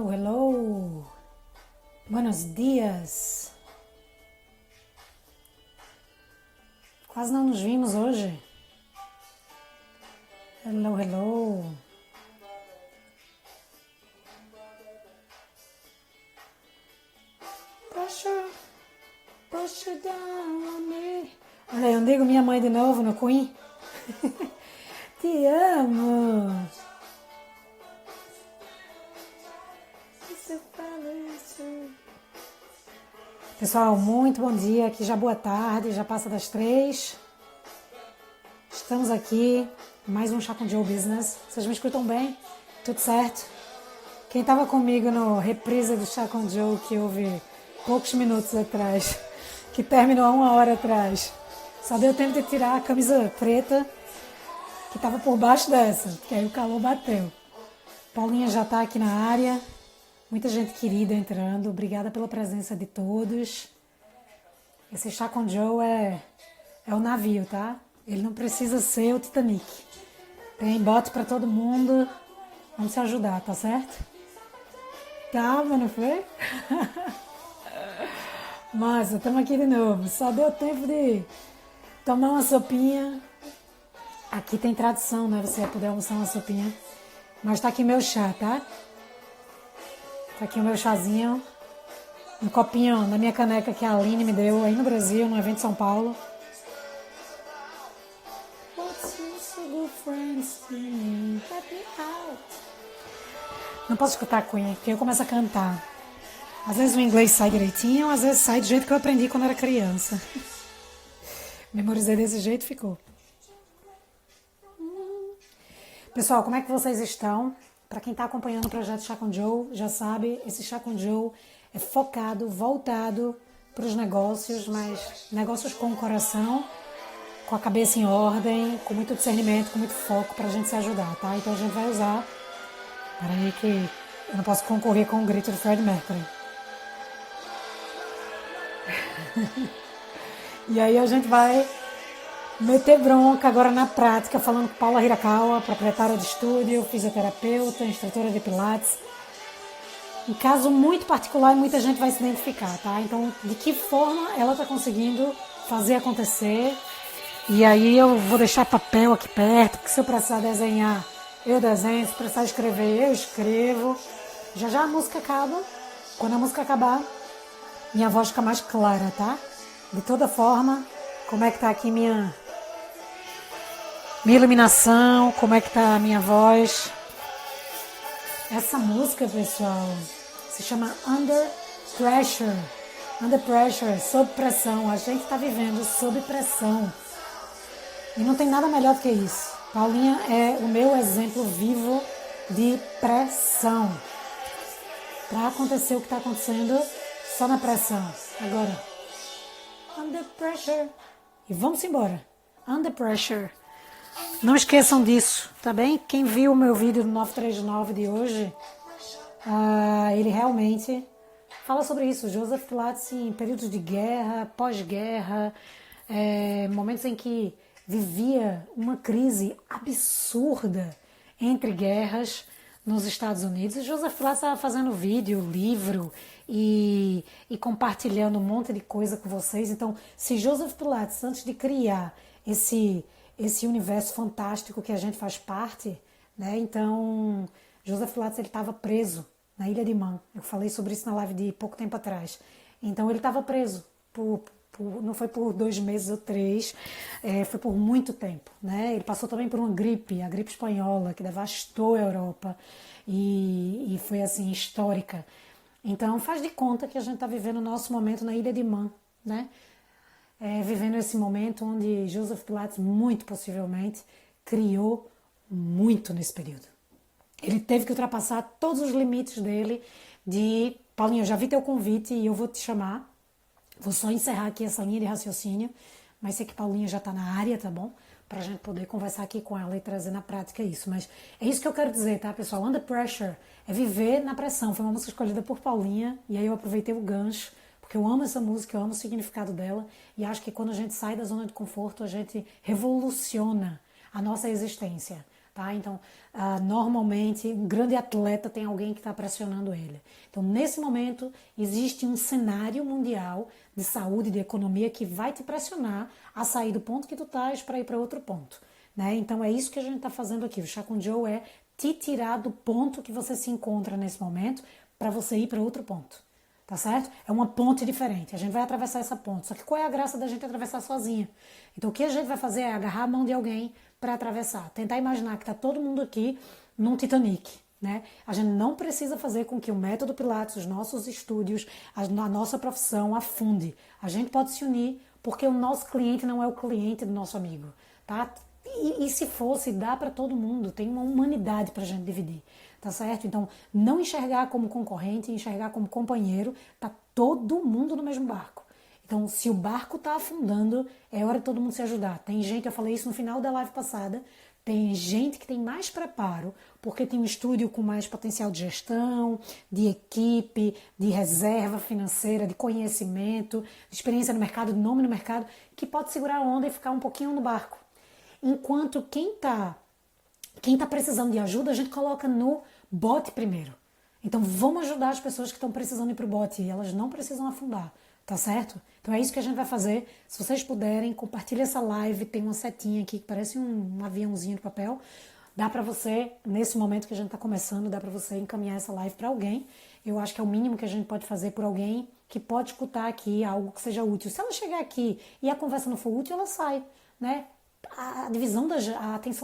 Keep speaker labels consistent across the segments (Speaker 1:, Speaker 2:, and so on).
Speaker 1: Hello, hello. Buenos dias. Quase não nos vimos hoje. Hello, hello. Push you down on me. Olha aí, eu digo minha mãe de novo no Queen. Te amo. Pessoal, muito bom dia. Aqui já boa tarde, já passa das 3. Estamos aqui, mais um Chá com Joe Business. Vocês me escutam bem? Tudo certo? Quem estava comigo no reprise do Chá com Joe, que houve poucos minutos atrás, que terminou há 1 hora atrás, só deu tempo de tirar a camisa preta que estava por baixo dessa, porque aí o calor bateu. Paulinha já está aqui na área. Muita gente querida entrando. Obrigada pela presença de todos. Esse Chá com Joe é o navio, tá? Ele não precisa ser o Titanic. Tem bote para todo mundo. Vamos se ajudar, tá certo? Tá, mas não foi? Massa, estamos aqui de novo. Só deu tempo de tomar uma sopinha. Aqui tem tradição, né? Você poder almoçar uma sopinha. Mas tá aqui meu chá, tá? Tá aqui o meu chazinho, um copinho na minha caneca que a Aline me deu aí no Brasil, no evento de São Paulo. Não posso escutar Queen, porque eu começo a cantar. Às vezes o inglês sai direitinho, às vezes sai do jeito que eu aprendi quando era criança. Memorizei desse jeito e ficou. Pessoal, como é que vocês estão? Para quem está acompanhando o projeto Chá com Joe, já sabe, esse Chá com Joe é focado, voltado para os negócios, mas negócios com o coração, com a cabeça em ordem, com muito discernimento, com muito foco para a gente se ajudar, tá? Então a gente vai usar. Peraí que eu não posso concorrer com o grito do Freddie Mercury. E aí a gente vai meter bronca agora na prática, falando com Paula Hirakawa, proprietária de estúdio, fisioterapeuta, instrutora de pilates. Um caso muito particular e muita gente vai se identificar, tá? Então, de que forma ela está conseguindo fazer acontecer. E aí eu vou deixar papel aqui perto, porque se eu precisar desenhar, eu desenho. Se precisar escrever, eu escrevo. Já já a música acaba. Quando a música acabar, minha voz fica mais clara, tá? De toda forma, como é que tá aqui minha iluminação, como é que tá a minha voz. Essa música, pessoal, se chama Under Pressure. Under Pressure, sob pressão. A gente tá vivendo sob pressão. E não tem nada melhor do que isso. Paulinha é o meu exemplo vivo de pressão. Para acontecer o que está acontecendo, só na pressão. Agora, Under Pressure. E vamos embora. Under Pressure. Não esqueçam disso, tá bem? Quem viu o meu vídeo do 939 de hoje, ele realmente fala sobre isso. Joseph Pilates em períodos de guerra, pós-guerra, momentos em que vivia uma crise absurda entre guerras nos Estados Unidos. E Joseph Pilates estava fazendo vídeo, livro e compartilhando um monte de coisa com vocês. Então, se Joseph Pilates, antes de criar esse universo fantástico que a gente faz parte, né? Então, Joseph Pilates estava preso na Ilha de Man. Eu falei sobre isso na live de pouco tempo atrás. Então, ele estava preso não foi por 2 meses ou 3, foi por muito tempo, né? Ele passou também por uma gripe, a gripe espanhola, que devastou a Europa e foi assim histórica. Então, faz de conta que a gente está vivendo o nosso momento na Ilha de Man, né? Vivendo esse momento onde Joseph Pilates, muito possivelmente, criou muito nesse período. Ele teve que ultrapassar todos os limites dele de... Paulinho, eu já vi teu convite e eu vou te chamar. Vou só encerrar aqui essa linha de raciocínio, mas sei que Paulinha já está na área, tá bom? Pra gente poder conversar aqui com ela e trazer na prática isso. Mas é isso que eu quero dizer, tá, pessoal? Under Pressure é viver na pressão. Foi uma música escolhida por Paulinha e aí eu aproveitei o gancho, porque eu amo essa música, eu amo o significado dela e acho que quando a gente sai da zona de conforto, a gente revoluciona a nossa existência. tá? Então, normalmente, um grande atleta tem alguém que está pressionando ele. Então, nesse momento, existe um cenário mundial de saúde, de economia, que vai te pressionar a sair do ponto que tu estás para ir para outro ponto, né? Então, é isso que a gente está fazendo aqui. O Chá com Joe é te tirar do ponto que você se encontra nesse momento para você ir para outro ponto. Tá certo? É uma ponte diferente. A gente vai atravessar essa ponte. Só que qual é a graça da gente atravessar sozinha? Então o que a gente vai fazer é agarrar a mão de alguém para atravessar. Tentar imaginar que tá todo mundo aqui num Titanic, né? A gente não precisa fazer com que o método Pilates, os nossos estúdios, a nossa profissão afunde. A gente pode se unir porque o nosso cliente não é o cliente do nosso amigo, tá? E se fosse, dá para todo mundo. Tem uma humanidade para a gente dividir. Tá certo? Então, não enxergar como concorrente, enxergar como companheiro, tá todo mundo no mesmo barco. Então, se o barco tá afundando, é hora de todo mundo se ajudar. Tem gente, eu falei isso no final da live passada, tem gente que tem mais preparo, porque tem um estúdio com mais potencial de gestão, de equipe, de reserva financeira, de conhecimento, de experiência no mercado, de nome no mercado, que pode segurar a onda e ficar um pouquinho no barco. Enquanto quem tá precisando de ajuda, a gente coloca no bote primeiro. Então, vamos ajudar as pessoas que estão precisando ir para o bote. E elas não precisam afundar, tá certo? Então, é isso que a gente vai fazer. Se vocês puderem, compartilhe essa live. Tem uma setinha aqui que parece um aviãozinho de papel. Dá para você, nesse momento que a gente está começando, dá para você encaminhar essa live para alguém. Eu acho que é o mínimo que a gente pode fazer por alguém que pode escutar aqui algo que seja útil. Se ela chegar aqui e a conversa não for útil, ela sai, né? A atenção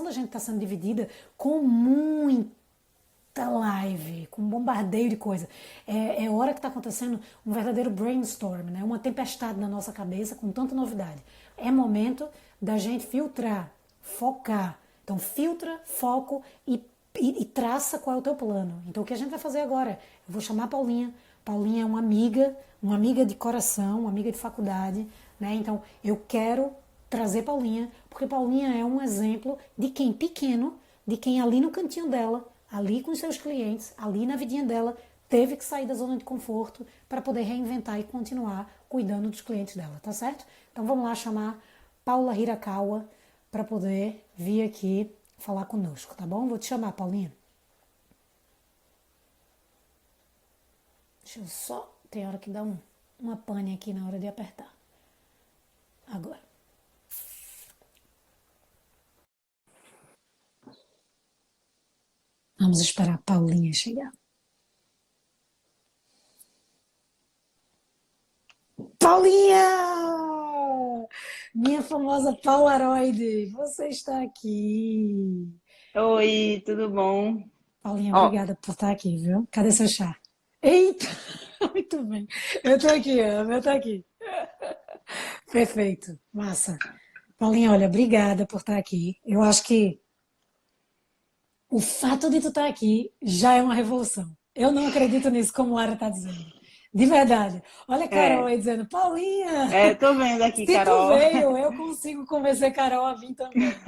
Speaker 1: da gente está sendo dividida com muita live, com um bombardeio de coisa. É hora que está acontecendo um verdadeiro brainstorm, né? Uma tempestade na nossa cabeça com tanta novidade. É momento da gente filtrar, focar. Então filtra, foco e traça qual é o teu plano. Então o que a gente vai fazer agora? Eu vou chamar a Paulinha. Paulinha é uma amiga de coração, uma amiga de faculdade, né? Então eu quero trazer Paulinha, porque Paulinha é um exemplo de quem pequeno, de quem ali no cantinho dela, ali com os seus clientes, ali na vidinha dela, teve que sair da zona de conforto para poder reinventar e continuar cuidando dos clientes dela, tá certo? Então vamos lá chamar Paula Hirakawa para poder vir aqui falar conosco, tá bom? Vou te chamar, Paulinha. Deixa eu só... Tem hora que dá uma pane aqui na hora de apertar. Agora. Vamos esperar a Paulinha chegar. Paulinha! Minha famosa Polaroid, você está aqui.
Speaker 2: Oi, tudo bom?
Speaker 1: Paulinha,
Speaker 2: Ó,
Speaker 1: obrigada por estar aqui, viu? Cadê seu chá? Eita! Muito bem. Eu tô aqui, eu tô aqui. Perfeito, massa. Paulinha, olha, obrigada por estar aqui. Eu acho que o fato de tu estar aqui já é uma revolução. Eu não acredito nisso, como Lara está dizendo. De verdade. Olha a Carol
Speaker 2: é,
Speaker 1: aí dizendo, Paulinha,
Speaker 2: tô vendo aqui,
Speaker 1: se tu
Speaker 2: Carol.
Speaker 1: veio, eu consigo convencer Carol a vir também, entendeu?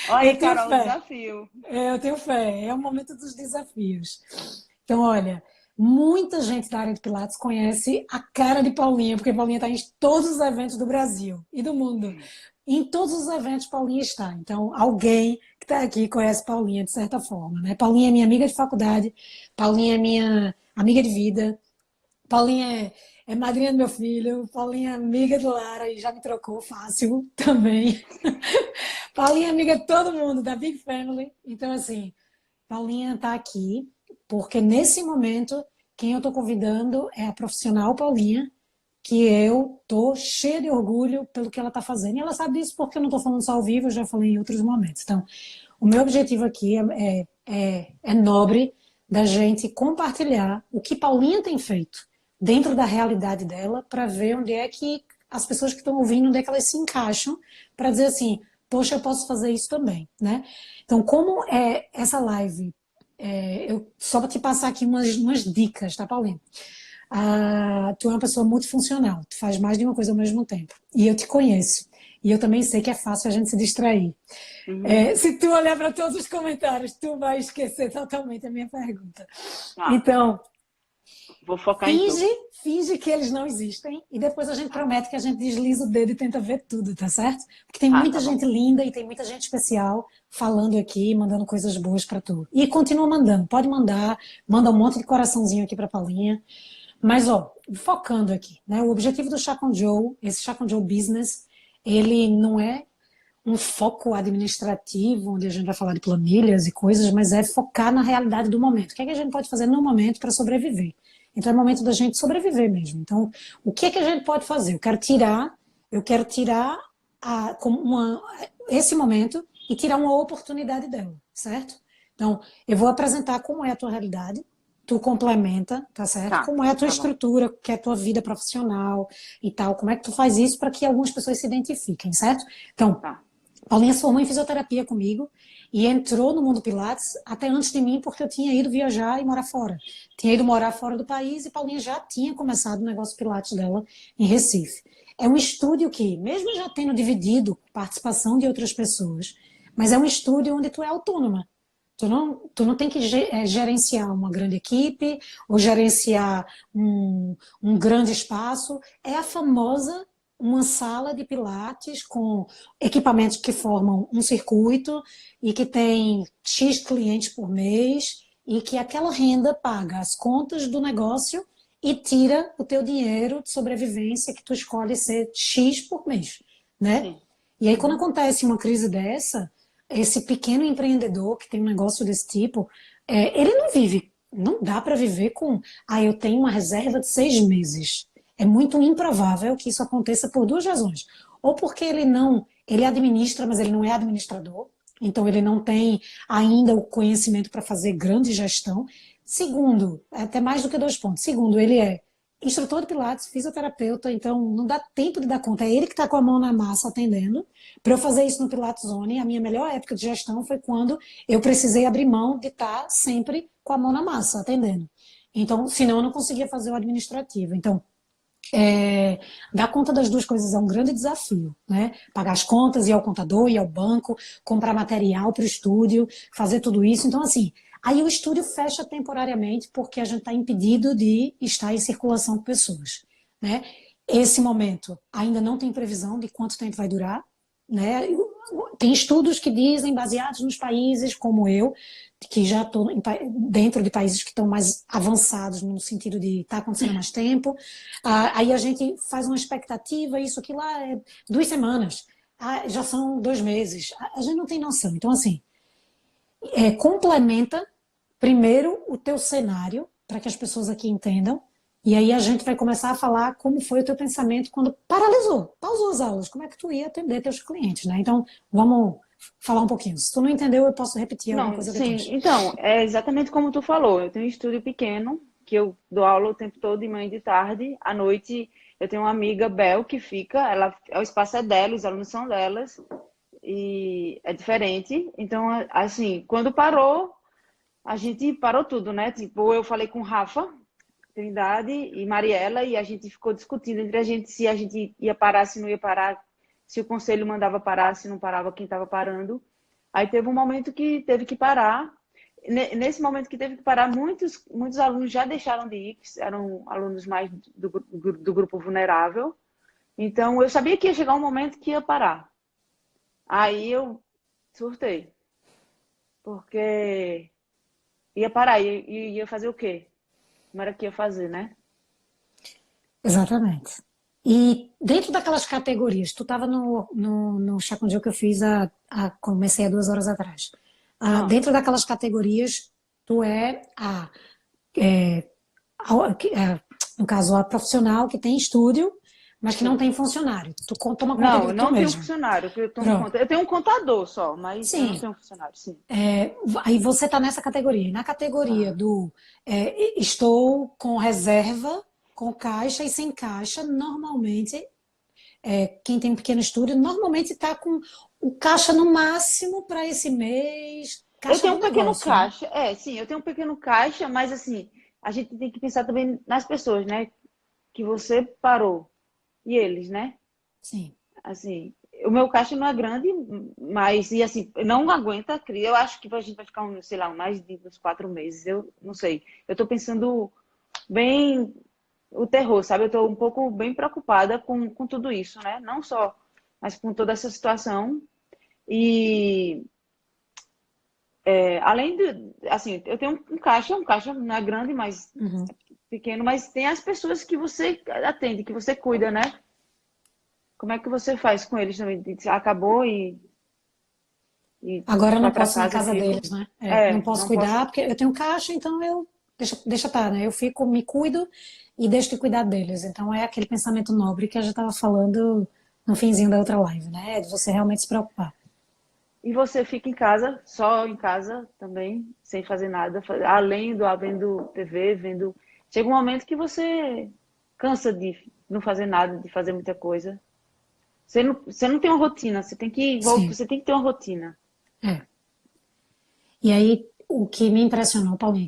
Speaker 2: Olha
Speaker 1: Eu
Speaker 2: aí,
Speaker 1: tenho
Speaker 2: Carol, o
Speaker 1: fé.
Speaker 2: desafio.
Speaker 1: Eu tenho fé. É o momento dos desafios. Então, olha, muita gente da área de Pilates conhece a cara de Paulinha, porque Paulinha está em todos os eventos do Brasil e do mundo. Em todos os eventos, Paulinha está. Então, alguém que está aqui conhece Paulinha, de certa forma, né? Paulinha é minha amiga de faculdade, Paulinha é minha amiga de vida, Paulinha é madrinha do meu filho, Paulinha é amiga do Lara e já me trocou fácil também. Paulinha é amiga de todo mundo, da Big Family. Então, assim, Paulinha está aqui porque nesse momento quem eu estou convidando é a profissional Paulinha, que eu tô cheia de orgulho pelo que ela está fazendo. E ela sabe disso porque eu não estou falando só ao vivo, eu já falei em outros momentos. Então, o meu objetivo aqui é nobre da gente compartilhar o que Paulinha tem feito dentro da realidade dela para ver onde é que as pessoas que estão ouvindo, onde é que elas se encaixam para dizer assim, poxa, eu posso fazer isso também, né? Então, como é essa live, eu só para te passar aqui umas dicas, tá, Paulinha? Tu é uma pessoa multifuncional, tu faz mais de uma coisa ao mesmo tempo. E eu te conheço. E eu também sei que é fácil a gente se distrair.
Speaker 2: Uhum.
Speaker 1: Se tu olhar para todos os comentários, tu vai esquecer totalmente a minha pergunta.
Speaker 2: Tá.
Speaker 1: Então,
Speaker 2: Vou focar em tu.
Speaker 1: Finge que eles não existem e depois a gente promete que a gente desliza o dedo e tenta ver tudo, tá certo? Porque tem
Speaker 2: Ah,
Speaker 1: muita
Speaker 2: tá bom.
Speaker 1: gente linda e tem muita gente especial falando aqui, mandando coisas boas pra tu. E continua mandando, pode mandar, manda um monte de coraçãozinho aqui pra Paulinha. Mas, ó, focando aqui, né? O objetivo do Chá com Joe, esse Chá com Joe Business, ele não é um foco administrativo, onde a gente vai falar de planilhas e coisas, mas é focar na realidade do momento. O que é que a gente pode fazer no momento para sobreviver? Então é momento da gente sobreviver mesmo. Então, o que é que a gente pode fazer? Eu quero tirar esse momento e tirar uma oportunidade dela, certo? Então, eu vou apresentar como é a tua realidade, tu complementa, tá certo?
Speaker 2: Tá,
Speaker 1: Como é a tua
Speaker 2: tá bom.
Speaker 1: estrutura, que é a tua vida profissional e tal, como é que tu faz isso para que algumas pessoas se identifiquem, certo? Então,
Speaker 2: Tá.
Speaker 1: Paulinha se formou em fisioterapia comigo e entrou no mundo Pilates até antes de mim, porque eu tinha ido viajar e morar fora. Tinha ido morar fora do país e Paulinha já tinha começado o negócio Pilates dela em Recife. É um estúdio que, mesmo já tendo dividido participação de outras pessoas, mas é um estúdio onde tu é autônoma. Tu não tem que gerenciar uma grande equipe ou gerenciar um grande espaço. É a famosa uma sala de pilates com equipamentos que formam um circuito e que tem X clientes por mês e que aquela renda paga as contas do negócio e tira o teu dinheiro de sobrevivência que tu escolhe ser X por mês, né?
Speaker 2: Sim.
Speaker 1: E aí quando
Speaker 2: Uhum.
Speaker 1: acontece uma crise dessa, esse pequeno empreendedor que tem um negócio desse tipo, ele não vive, não dá para viver com, eu tenho uma reserva de 6 meses. É muito improvável que isso aconteça por duas razões. Ou porque ele administra, mas ele não é administrador, então ele não tem ainda o conhecimento para fazer grande gestão. Segundo, até mais do que 2 pontos. Segundo, ele é instrutor de Pilates, fisioterapeuta, então não dá tempo de dar conta. É ele que está com a mão na massa atendendo. Para eu fazer isso no Pilates Zone, a minha melhor época de gestão foi quando eu precisei abrir mão de estar sempre com a mão na massa atendendo. Então, senão eu não conseguia fazer o administrativo. Então, dar conta das duas coisas é um grande desafio, né? Pagar as contas, ir ao contador, ir ao banco, comprar material para o estúdio, fazer tudo isso. Então, assim, aí o estúdio fecha temporariamente porque a gente está impedido de estar em circulação com pessoas, né? Esse momento ainda não tem previsão de quanto tempo vai durar, né? Tem estudos que dizem, baseados nos países como eu, que já estou dentro de países que estão mais avançados no sentido de estar acontecendo há mais tempo. Aí a gente faz uma expectativa, isso aqui lá é 2 semanas, já são 2 meses. A gente não tem noção. Então, assim, complementa primeiro o teu cenário, para que as pessoas aqui entendam, e aí a gente vai começar a falar como foi o teu pensamento quando pausou as aulas, como é que tu ia atender teus clientes, né? Então, vamos falar um pouquinho. Se tu não entendeu, eu posso repetir alguma
Speaker 2: Não,
Speaker 1: coisa
Speaker 2: sim.
Speaker 1: depois.
Speaker 2: Então, é exatamente como tu falou. Eu tenho um estúdio pequeno, que eu dou aula o tempo todo, de manhã e de tarde. À noite, eu tenho uma amiga, Bel, que fica. O espaço é dela, os alunos são delas. E é diferente. Então, assim, quando parou, a gente parou tudo, né? Tipo, eu falei com Rafa, Trindade e Mariela, e a gente ficou discutindo entre a gente se a gente ia parar, se não ia parar, se o conselho mandava parar, se não parava, quem estava parando. Aí teve um momento que teve que parar. Nesse momento que teve que parar, muitos alunos já deixaram de ir, que eram alunos mais do grupo vulnerável. Então, eu sabia que ia chegar um momento que ia parar. Aí eu surtei, porque ia parar, e ia fazer o quê? Como era que ia fazer, né?
Speaker 1: Exatamente. E dentro daquelas categorias, tu estava no Chá com Gel que eu fiz, comecei há 2 horas atrás.
Speaker 2: Ah,
Speaker 1: Dentro daquelas categorias, tu é, no caso, a profissional que tem estúdio, mas que não
Speaker 2: sim.
Speaker 1: tem funcionário. Tu toma conta
Speaker 2: Não,
Speaker 1: de
Speaker 2: eu
Speaker 1: tu
Speaker 2: não tenho
Speaker 1: mesmo.
Speaker 2: funcionário, que eu tomo
Speaker 1: Pronto.
Speaker 2: conta. Eu tenho um contador só, mas eu não
Speaker 1: Sim.
Speaker 2: tenho funcionário, sim.
Speaker 1: Aí você está nessa categoria. E na categoria
Speaker 2: Ah.
Speaker 1: do estou com reserva, com caixa e sem caixa, normalmente quem tem um pequeno estúdio normalmente está com o caixa no máximo para esse mês,
Speaker 2: Eu
Speaker 1: caixa
Speaker 2: tenho
Speaker 1: do
Speaker 2: um pequeno
Speaker 1: negócio, né?
Speaker 2: caixa, sim, eu tenho um pequeno caixa, mas assim, a gente tem que pensar também nas pessoas, né? Que você parou. E eles, né?
Speaker 1: Sim,
Speaker 2: Assim, o meu caixa não é grande, mas, e assim, não aguenta a crise. Eu acho que a gente vai ficar, sei lá, mais de uns 4 meses, eu não sei. Eu tô pensando bem o terror, sabe? Eu tô um pouco bem preocupada com tudo isso, né? Não só, mas com toda essa situação. E além de, assim, eu tenho um caixa não é grande, mas
Speaker 1: Uhum.
Speaker 2: pequeno, mas tem as pessoas que você atende, que você cuida, né? Como é que você faz com eles também? Acabou e
Speaker 1: Agora eu não
Speaker 2: vai para
Speaker 1: posso ir na
Speaker 2: casa, eu
Speaker 1: casa
Speaker 2: fico.
Speaker 1: deles, né? É, não posso
Speaker 2: Não posso.
Speaker 1: cuidar, porque eu tenho caixa, então eu deixa estar, né? Eu fico, me cuido e deixo de cuidar deles. Então é aquele pensamento nobre que a gente estava falando no finzinho da outra live, né? É de você realmente se preocupar.
Speaker 2: E você fica em casa, só em casa também, sem fazer nada, além do vendo TV, vendo. Chega um momento que você cansa de não fazer nada, de fazer muita coisa. Você não tem uma rotina,
Speaker 1: Sim,
Speaker 2: você tem que ter uma rotina.
Speaker 1: é. E aí, o que me impressionou, Paulinha,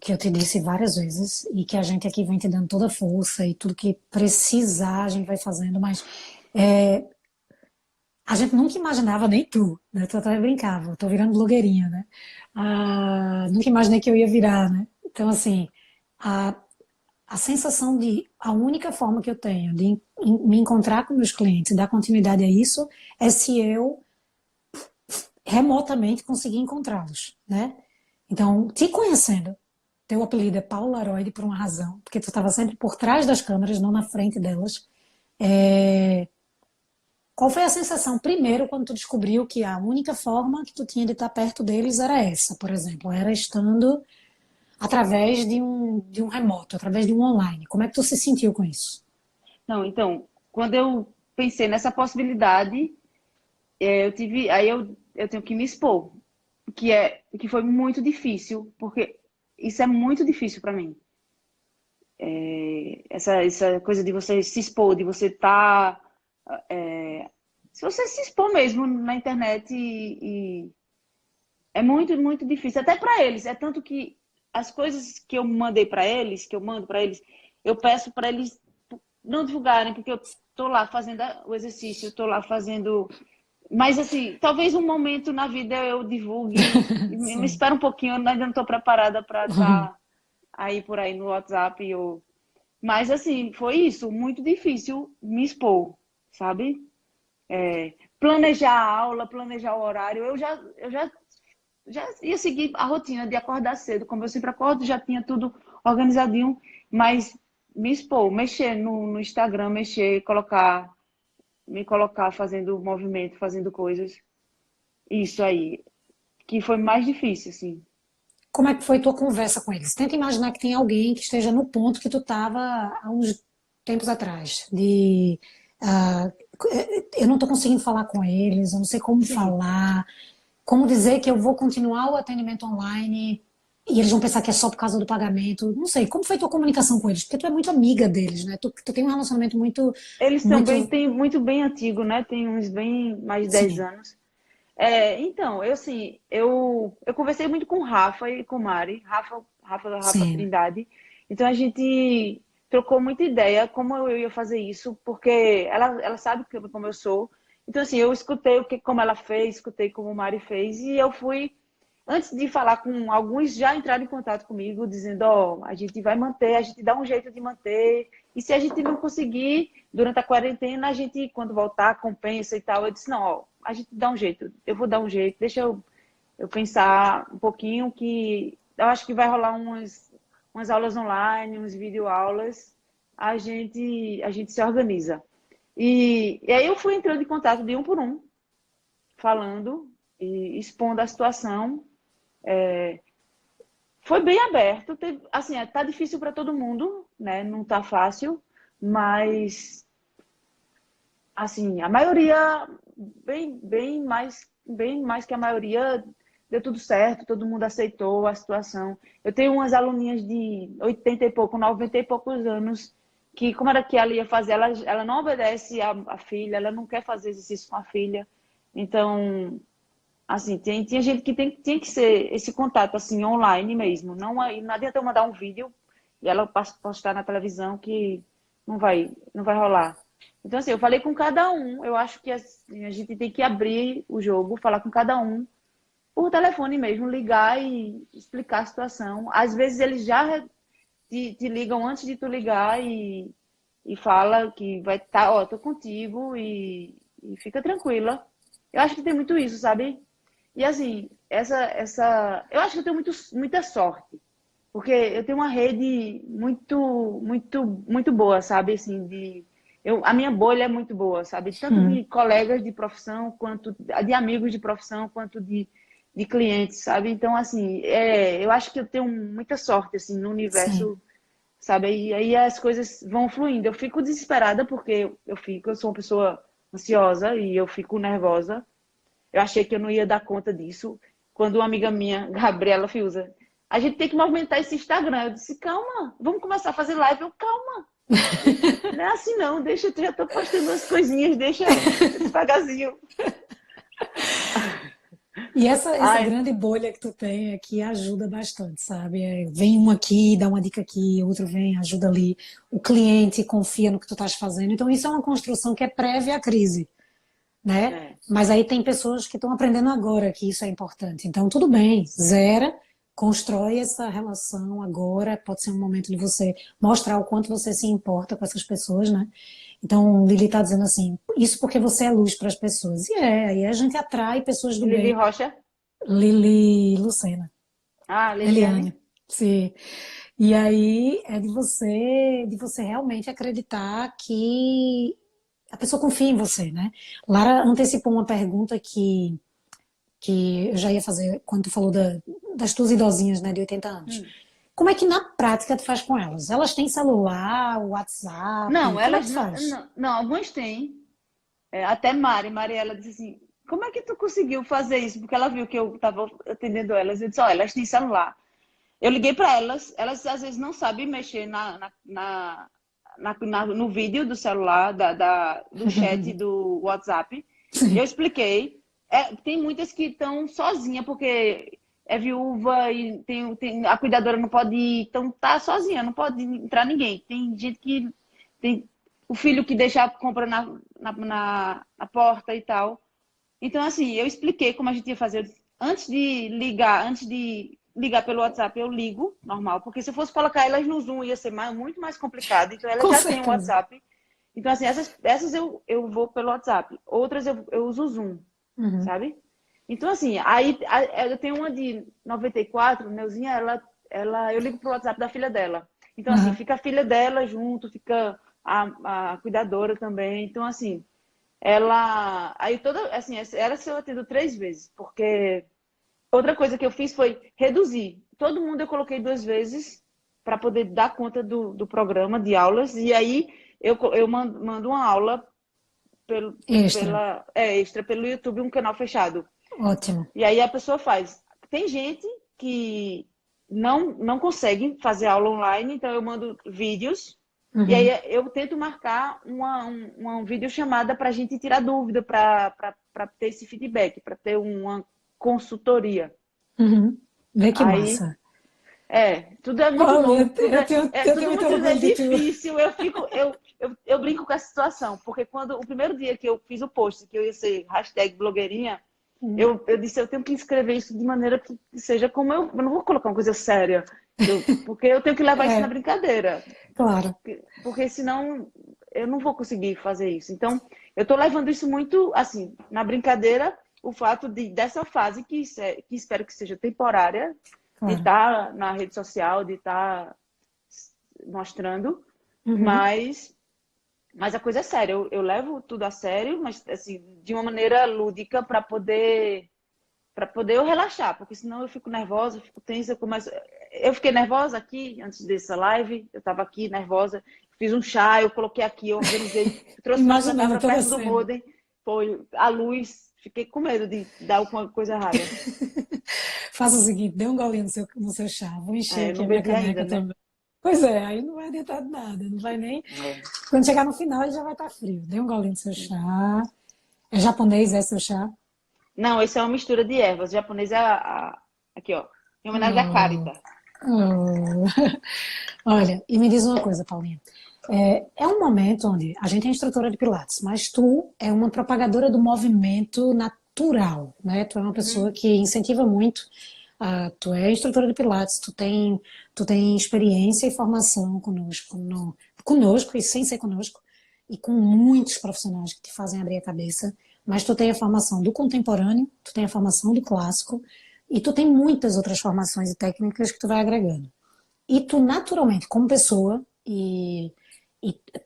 Speaker 1: que eu te disse várias vezes, e que a gente aqui vem te dando toda a força e tudo que precisar a gente vai fazendo, mas é, a gente nunca imaginava, nem tu, né? Tu até brincava, tô virando blogueirinha, né? Ah, nunca imaginei que eu ia virar, né? Então, assim, a, a sensação de a única forma que eu tenho de me encontrar com meus clientes, dar continuidade a isso, é se eu remotamente conseguir encontrá-los, né? Então, te conhecendo, teu apelido é Paulo Aroide por uma razão, porque tu estava sempre por trás das câmeras, não na frente delas. É, qual foi a sensação, primeiro, quando tu descobriu que a única forma que tu tinha de estar perto deles era essa, por exemplo, era estando através de um remoto, através de um online. Como é que tu se sentiu com isso?
Speaker 2: Não, então, quando eu pensei nessa possibilidade, eu tenho que me expor, que foi muito difícil, porque isso é muito difícil para mim. Essa coisa de você se expor, de você estar. Se você se expor mesmo na internet é muito, muito difícil, até para eles. É tanto que as coisas que eu mandei para eles, que eu mando para eles, eu peço para eles não divulgarem, porque eu tô lá fazendo o exercício, eu tô lá fazendo. Mas assim, talvez um momento na vida eu divulgue. Me
Speaker 1: Sim.
Speaker 2: espera um pouquinho, eu ainda não estou preparada para estar aí por aí no WhatsApp ou mas, assim, foi isso, muito difícil me expor, sabe? Planejar a aula, planejar o horário. Já ia seguir a rotina de acordar cedo, como eu sempre acordo, já tinha tudo organizadinho, mas me expor, mexer no Instagram, mexer, me colocar fazendo movimento, fazendo coisas. Isso aí, que foi mais difícil, assim.
Speaker 1: Como é que foi tua conversa com eles? Tenta imaginar que tem alguém que esteja no ponto que tu estava há uns tempos atrás, de ah, eu não estou conseguindo falar com eles, eu não sei como
Speaker 2: Sim.
Speaker 1: falar, como dizer que eu vou continuar o atendimento online e eles vão pensar que é só por causa do pagamento. Não sei, como foi tua comunicação com eles? Porque tu é muito amiga deles, né? Tu tem um relacionamento muito,
Speaker 2: Eles também
Speaker 1: muito,
Speaker 2: têm muito bem antigo, né? Tem uns bem mais de 10
Speaker 1: sim,
Speaker 2: anos. Então, eu conversei muito com o Rafa e com o Mari, Rafa
Speaker 1: sim.
Speaker 2: Trindade. Então a gente trocou muita ideia como eu ia fazer isso, porque ela sabe como eu sou. Então, assim, eu escutei como ela fez, escutei como o Mari fez, e eu fui, antes de falar com alguns, já entraram em contato comigo, dizendo: Ó, a gente vai manter, a gente dá um jeito de manter, e se a gente não conseguir durante a quarentena, a gente, quando voltar, compensa e tal. Eu disse: Não, ó, a gente dá um jeito, eu vou dar um jeito, deixa eu pensar um pouquinho que eu acho que vai rolar umas aulas online, uns videoaulas, a gente se organiza. E aí eu fui entrando em contato de um por um, falando e expondo a situação. Foi bem aberto, assim, tá difícil para todo mundo, né? Não tá fácil, mas assim, a maioria bem mais que a maioria deu tudo certo, todo mundo aceitou a situação. Eu tenho umas aluninhas de 80 e pouco, 90 e poucos anos, que como era que ela ia fazer, ela não obedece a filha, ela não quer fazer exercício com a filha. Então, assim, tinha gente que tinha que ser esse contato assim online mesmo. Não adianta eu mandar um vídeo e ela postar na televisão que não vai rolar. Então, assim, eu falei com cada um. Eu acho que assim, a gente tem que abrir o jogo, falar com cada um por telefone mesmo, ligar e explicar a situação. Às vezes eles já te ligam antes de tu ligar e fala que vai estar, ó, tô contigo e fica tranquila. Eu acho que tem muito isso, sabe? E assim, eu acho que eu tenho muita sorte, porque eu tenho uma rede muito boa, sabe? Assim, a minha bolha é muito boa, sabe? Tanto
Speaker 1: Uhum.
Speaker 2: de colegas de profissão, quanto de amigos de profissão, quanto de clientes, sabe? Então, assim, eu acho que eu tenho muita sorte, assim, no
Speaker 1: Sim.
Speaker 2: universo, sabe? E aí as coisas vão fluindo. Eu fico desesperada porque eu sou uma pessoa ansiosa e eu fico nervosa. Eu achei que eu não ia dar conta disso. Quando uma amiga minha, Gabriela Fiuza, a gente tem que movimentar esse Instagram. Eu disse, calma, vamos começar a fazer live. Eu, calma, não é assim não, deixa, eu já tô postando umas coisinhas, deixa devagarzinho.
Speaker 1: E essa
Speaker 2: Ai,
Speaker 1: grande bolha que tu tem aqui ajuda bastante, sabe? Vem um aqui, dá uma dica aqui, outro vem, ajuda ali. O cliente confia no que tu estás fazendo. Então, isso é uma construção que é prévia à crise, né?
Speaker 2: é,
Speaker 1: Mas aí tem pessoas que estão aprendendo agora que isso é importante. Então, tudo bem, zera, constrói essa relação agora. Pode ser um momento de você mostrar o quanto você se importa com essas pessoas, né? Então, Lili está dizendo assim, isso porque você é luz para as pessoas. E aí a gente atrai pessoas do
Speaker 2: Lili
Speaker 1: bem.
Speaker 2: Rocha.
Speaker 1: Lili Lucena,
Speaker 2: Ah, Liliane.
Speaker 1: Liliane, sim. E aí é de você realmente acreditar que a pessoa confia em você, né? Lara antecipou uma pergunta que eu já ia fazer quando tu falou das tuas idosinhas, né, de 80 anos.
Speaker 2: Hum.
Speaker 1: Como é que na prática tu faz com elas? Elas têm celular,
Speaker 2: Não,
Speaker 1: WhatsApp? Como é que
Speaker 2: elas
Speaker 1: tu
Speaker 2: não,
Speaker 1: faz?
Speaker 2: não, algumas têm. Até Mari, ela disse assim, como é que tu conseguiu fazer isso? Porque ela viu que eu estava atendendo elas. Eu disse, ó, elas têm celular. Eu liguei para elas às vezes não sabem mexer no vídeo do celular, do chat do WhatsApp. Eu
Speaker 1: Sim,
Speaker 2: expliquei. Tem muitas que estão sozinha, porque é viúva e a cuidadora não pode ir, então tá sozinha, não pode entrar ninguém. Tem gente que tem o filho que deixa a compra na porta e tal. Então, assim, eu expliquei como a gente ia fazer. Antes de ligar pelo WhatsApp, eu ligo, normal, porque se eu fosse colocar elas no Zoom ia ser muito mais complicado. Então, elas
Speaker 1: com
Speaker 2: já têm o
Speaker 1: certeza.
Speaker 2: WhatsApp. Então, assim, essas eu vou pelo WhatsApp. Outras eu uso o Zoom,
Speaker 1: Uhum.
Speaker 2: sabe? Então, assim, aí eu tenho uma de 94, Neuzinha, eu ligo pro WhatsApp da filha dela. Então, assim,
Speaker 1: Uhum.
Speaker 2: fica a filha dela junto, fica a cuidadora também. Então, assim, ela. Aí toda. Assim, era se eu atendo 3 vezes, porque outra coisa que eu fiz foi reduzir. Todo mundo eu coloquei 2 vezes para poder dar conta do programa de aulas. E aí eu mando uma aula
Speaker 1: Extra.
Speaker 2: extra pelo YouTube, um canal fechado.
Speaker 1: Ótimo.
Speaker 2: E aí a pessoa faz. Tem gente que não consegue fazer aula online, então eu mando vídeos. E aí
Speaker 1: Uhum.
Speaker 2: eu tento marcar uma videochamada para a gente tirar dúvida, para ter esse feedback, para ter uma consultoria.
Speaker 1: Uhum. Vê que
Speaker 2: Aí,
Speaker 1: massa.
Speaker 2: tudo é muito
Speaker 1: Olha,
Speaker 2: novo, tudo
Speaker 1: eu tenho
Speaker 2: tudo
Speaker 1: muito
Speaker 2: muito
Speaker 1: orgulho de tu.
Speaker 2: difícil. Eu brinco com essa situação, porque quando o primeiro dia que eu fiz o post, que eu ia ser hashtag blogueirinha, eu disse, eu tenho que escrever isso de maneira que seja como eu não vou colocar uma coisa séria, porque eu tenho que levar isso na
Speaker 1: É,
Speaker 2: brincadeira,
Speaker 1: claro.
Speaker 2: porque senão eu não vou conseguir fazer isso. Então, eu estou levando isso muito, assim, na brincadeira, o fato dessa fase, que espero que seja temporária, de
Speaker 1: Claro.
Speaker 2: estar na rede social, de estar mostrando,
Speaker 1: Uhum.
Speaker 2: mas a coisa é séria. Eu levo tudo a sério, mas assim, de uma maneira lúdica para poder eu relaxar, porque senão eu fico nervosa, eu fico tensa, eu fiquei nervosa aqui antes dessa live, eu estava aqui nervosa, fiz um chá, eu coloquei aqui, eu organizei, trouxe meu celular
Speaker 1: Imaginando
Speaker 2: para
Speaker 1: toda a
Speaker 2: perto do
Speaker 1: cena.
Speaker 2: modem, foi a luz, fiquei com medo de dar alguma coisa errada.
Speaker 1: Faça o seguinte, dê um golinho no seu chá. Vou encher
Speaker 2: Eu
Speaker 1: aqui
Speaker 2: não
Speaker 1: a minha
Speaker 2: bebi ainda,
Speaker 1: caneca
Speaker 2: né?
Speaker 1: também. Pois é, aí não vai adiantar de nada. Não vai nem.
Speaker 2: É.
Speaker 1: Quando chegar no final, ele já vai estar frio. Dê um golinho no seu chá. É japonês, é seu chá?
Speaker 2: Não, esse é uma mistura de ervas. O japonês aqui, ó, em homenagem à
Speaker 1: Oh,
Speaker 2: Carita.
Speaker 1: oh. Olha, e me diz uma coisa, Paulinha. É um momento onde a gente é instrutora de Pilates, mas tu é uma propagadora do movimento natural, né? Tu é uma pessoa
Speaker 2: Uhum.
Speaker 1: que incentiva muito Tu é instrutora de Pilates, tu tem experiência e formação conosco, conosco e sem ser conosco, e com muitos profissionais que te fazem abrir a cabeça, mas tu tem a formação do contemporâneo, tu tem a formação do clássico, e tu tem muitas outras formações e técnicas que tu vai agregando. E tu, naturalmente, como pessoa, e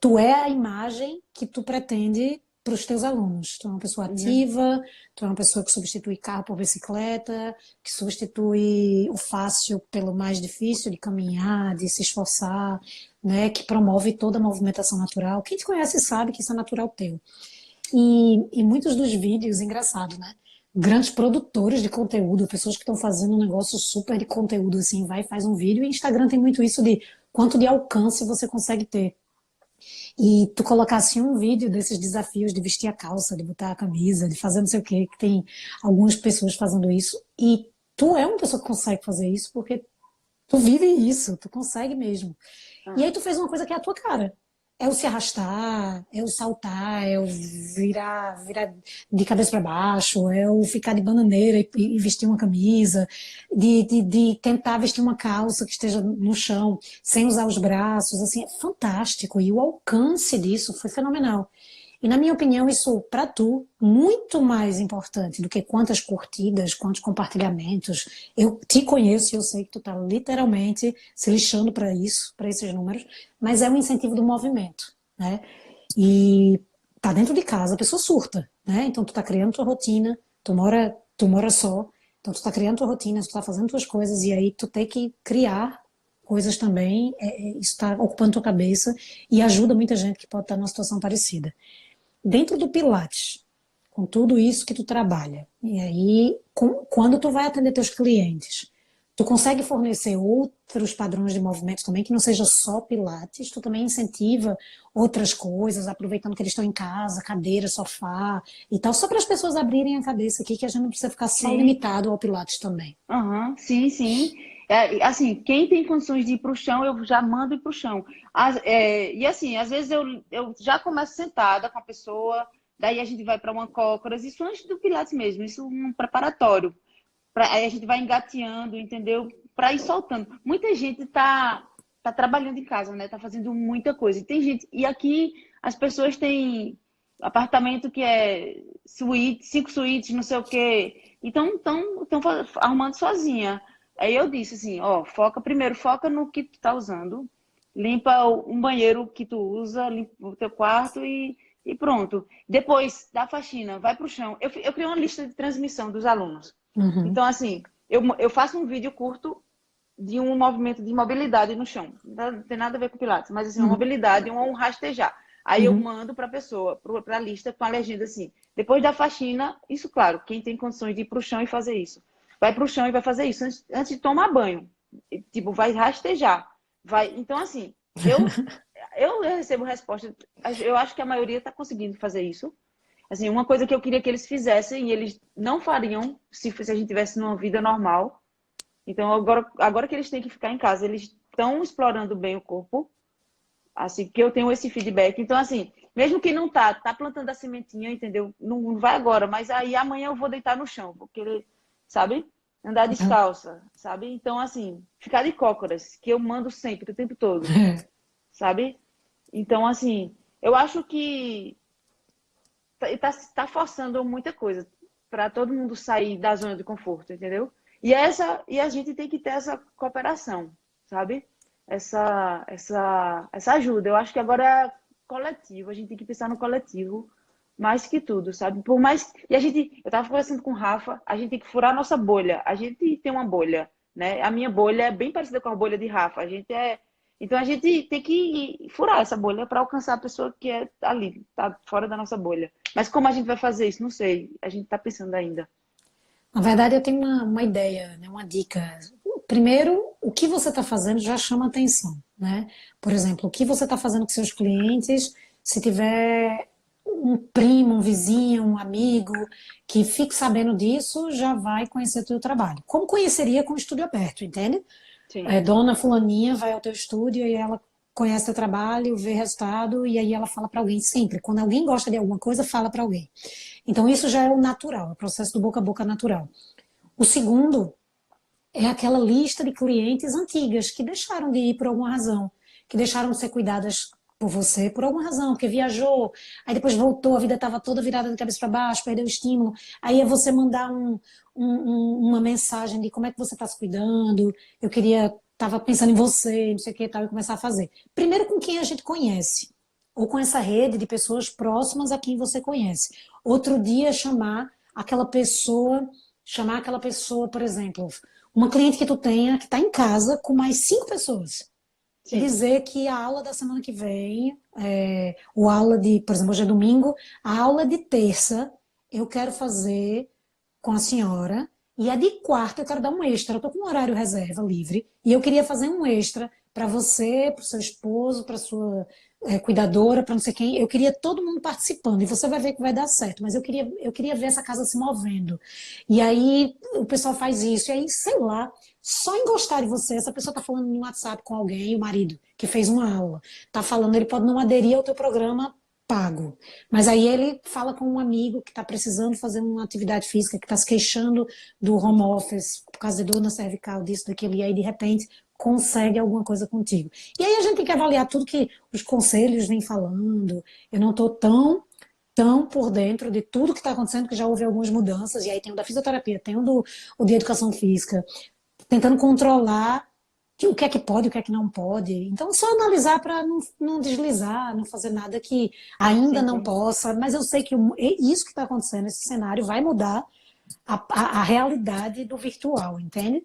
Speaker 1: tu é a imagem que tu pretende para os teus alunos. Tu é uma pessoa ativa, tu é uma pessoa que substitui carro por bicicleta, que substitui o fácil pelo mais difícil de caminhar, de se esforçar, né? Que promove toda a movimentação natural. Quem te conhece sabe que isso é natural teu. E muitos dos vídeos, engraçado, né? Grandes produtores de conteúdo, pessoas que estão fazendo um negócio super de conteúdo, assim, vai e faz um vídeo. E Instagram tem muito isso de quanto de alcance você consegue ter. E tu colocasse um vídeo desses desafios de vestir a calça, de botar a camisa, de fazer não sei o quê, que tem algumas pessoas fazendo isso. E tu é uma pessoa que consegue fazer isso porque tu vive isso, tu consegue mesmo. E aí tu fez uma coisa que é a tua cara. É o se arrastar, é o saltar, é o virar de cabeça para baixo, é o ficar de bananeira e vestir uma camisa, de tentar vestir uma calça que esteja no chão, sem usar os braços, assim, é fantástico. E o alcance disso foi fenomenal. E na minha opinião, isso, para tu, muito mais importante do que quantas curtidas, quantos compartilhamentos. Eu te conheço e eu sei que tu tá literalmente se lixando para isso, para esses números, mas é um incentivo do movimento, né? E tá dentro de casa, a pessoa surta, né? Então tu tá criando tua rotina, tu mora só, então tu tá criando tua rotina, tu tá fazendo tuas coisas e aí tu tem que criar coisas também, isso está ocupando tua cabeça e ajuda muita gente que pode estar numa situação parecida. Dentro do Pilates, com tudo isso que tu trabalha, e aí quando tu vai atender teus clientes, tu consegue fornecer outros padrões de movimento também, que não seja só Pilates, tu também incentiva outras coisas, aproveitando que eles estão em casa, cadeira, sofá e tal, só para as pessoas abrirem a cabeça aqui, que a gente não precisa ficar só
Speaker 2: Sim.
Speaker 1: limitado ao Pilates também.
Speaker 2: Aham, sim, sim. Assim, quem tem condições de ir para o chão, eu já mando ir para o chão. E assim, às vezes eu já começo sentada com a pessoa, daí a gente vai para uma cócoras, isso antes do Pilates mesmo, isso um preparatório. Aí a gente vai engateando, entendeu? Para ir soltando. Muita gente tá trabalhando em casa, né? Tá fazendo muita coisa. E tem gente. E aqui as pessoas têm apartamento que é suíte, 5 suítes, não sei o quê. Então estão arrumando sozinha. Aí eu disse assim, ó, foca no que tu tá usando, limpa um banheiro que tu usa, limpa o teu quarto e pronto. Depois da faxina, vai pro chão. Eu criei uma lista de transmissão dos alunos.
Speaker 1: Uhum,
Speaker 2: Então, assim, eu faço um vídeo curto de um movimento de mobilidade no chão. Não tem nada a ver com Pilates, mas assim, uma
Speaker 1: uhum,
Speaker 2: mobilidade, um rastejar. Aí eu
Speaker 1: uhum.
Speaker 2: mando para a pessoa, para a lista, com a legenda assim. Depois da faxina, isso, claro, quem tem condições de ir para o chão e fazer isso. Vai para o chão e vai fazer isso antes de tomar banho. Tipo, vai rastejar. Então, assim, eu recebo resposta. Eu acho que a maioria está conseguindo fazer isso. Assim, uma coisa que eu queria que eles fizessem e eles não fariam se a gente tivesse numa vida normal. Então, agora que eles têm que ficar em casa, eles estão explorando bem o corpo. Assim, que eu tenho esse feedback. Então, assim, mesmo que não tá plantando a sementinha, entendeu? Não vai agora, mas aí amanhã eu vou deitar no chão, porque, sabe? Andar descalça, sabe? Então, assim, ficar de cócoras, que eu mando sempre, o tempo todo, sabe? Então, assim, eu acho que tá forçando muita coisa para todo mundo sair da zona de conforto, entendeu? E a gente tem que ter essa cooperação, sabe? Essa ajuda. Eu acho que agora é coletivo, a gente tem que pensar no coletivo mais que tudo, sabe? Por mais e eu tava conversando com o Rafa, a gente tem que furar a nossa bolha. A gente tem uma bolha, né? A minha bolha é bem parecida com a bolha de Rafa. Então a gente tem que furar essa bolha para alcançar a pessoa que é ali, tá fora da nossa bolha. Mas como a gente vai fazer isso? Não sei. A gente está pensando ainda.
Speaker 1: Na verdade, eu tenho uma ideia, né, uma dica. Primeiro, o que você está fazendo já chama atenção, né? Por exemplo, o que você está fazendo com seus clientes, se tiver um primo, um vizinho, um amigo que fique sabendo disso, já vai conhecer o teu trabalho. Como conheceria com o estúdio aberto, entende?
Speaker 2: Sim.
Speaker 1: Dona fulaninha vai ao teu estúdio e ela conhece teu trabalho, vê resultado e aí ela fala para alguém sempre. Quando alguém gosta de alguma coisa, fala para alguém. Então isso já é o natural, é o processo do boca a boca natural. O segundo é aquela lista de clientes antigas que deixaram de ir por alguma razão, que deixaram de ser cuidadas por você por alguma razão, porque viajou, aí depois voltou, a vida estava toda virada de cabeça para baixo, perdeu o estímulo. Aí é você mandar uma mensagem de como é que você está se cuidando, eu queria, estava pensando em você, não sei o que e tal, e começar a fazer. Primeiro com quem a gente conhece, ou com essa rede de pessoas próximas a quem você conhece. Outro dia chamar aquela pessoa, por exemplo, uma cliente que tu tenha que está em casa com mais 5 pessoas e
Speaker 2: Sim.
Speaker 1: dizer que a aula da semana que vem, ou a aula de, por exemplo, hoje é domingo, a aula de terça eu quero fazer com a senhora e a de quarta eu quero dar um extra. Eu tô com um horário reserva livre e eu queria fazer um extra para você, para o seu esposo, para sua cuidadora, para não sei quem. Eu queria todo mundo participando e você vai ver que vai dar certo. Mas eu queria ver essa casa se movendo. E aí o pessoal faz isso. E aí, sei lá, só em gostar de você, essa pessoa está falando no WhatsApp com alguém, o marido, que fez uma aula, está falando, ele pode não aderir ao teu programa pago. Mas aí ele fala com um amigo que está precisando fazer uma atividade física, que está se queixando do home office por causa de dor na cervical, disso, daquilo, e aí de repente consegue alguma coisa contigo. E aí a gente tem que avaliar tudo que os conselhos vêm falando. Eu não estou tão por dentro de tudo que está acontecendo, que já houve algumas mudanças, e aí tem o da fisioterapia, tem o de educação física, tentando controlar o que é que pode, o que é que não pode. Então, só analisar para não deslizar, não fazer nada que ainda
Speaker 2: Sim,
Speaker 1: não
Speaker 2: sim.
Speaker 1: possa, mas eu sei que isso que está acontecendo, esse cenário, vai mudar a realidade do virtual, entende?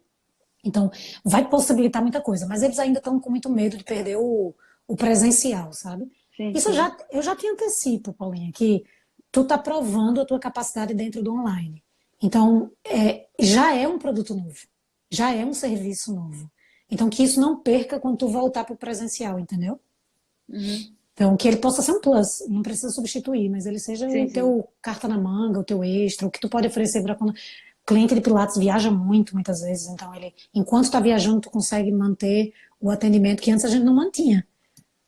Speaker 1: Então, vai possibilitar muita coisa, mas eles ainda estão com muito medo de perder o presencial, sabe?
Speaker 2: Sim,
Speaker 1: Isso
Speaker 2: sim.
Speaker 1: eu já te antecipo, Paulinha, que tu tá provando a tua capacidade dentro do online. Então, já é um produto novo, já é um serviço novo. Então, que isso não perca quando tu voltar para o presencial, entendeu?
Speaker 2: Uhum.
Speaker 1: Então, que ele possa ser um plus, não precisa substituir, mas ele seja
Speaker 2: Sim,
Speaker 1: o
Speaker 2: sim.
Speaker 1: teu carta na manga, o teu extra, o que tu pode oferecer para quando. Cliente de Pilates viaja muito, muitas vezes, então ele, enquanto está viajando, tu consegue manter o atendimento que antes a gente não mantinha.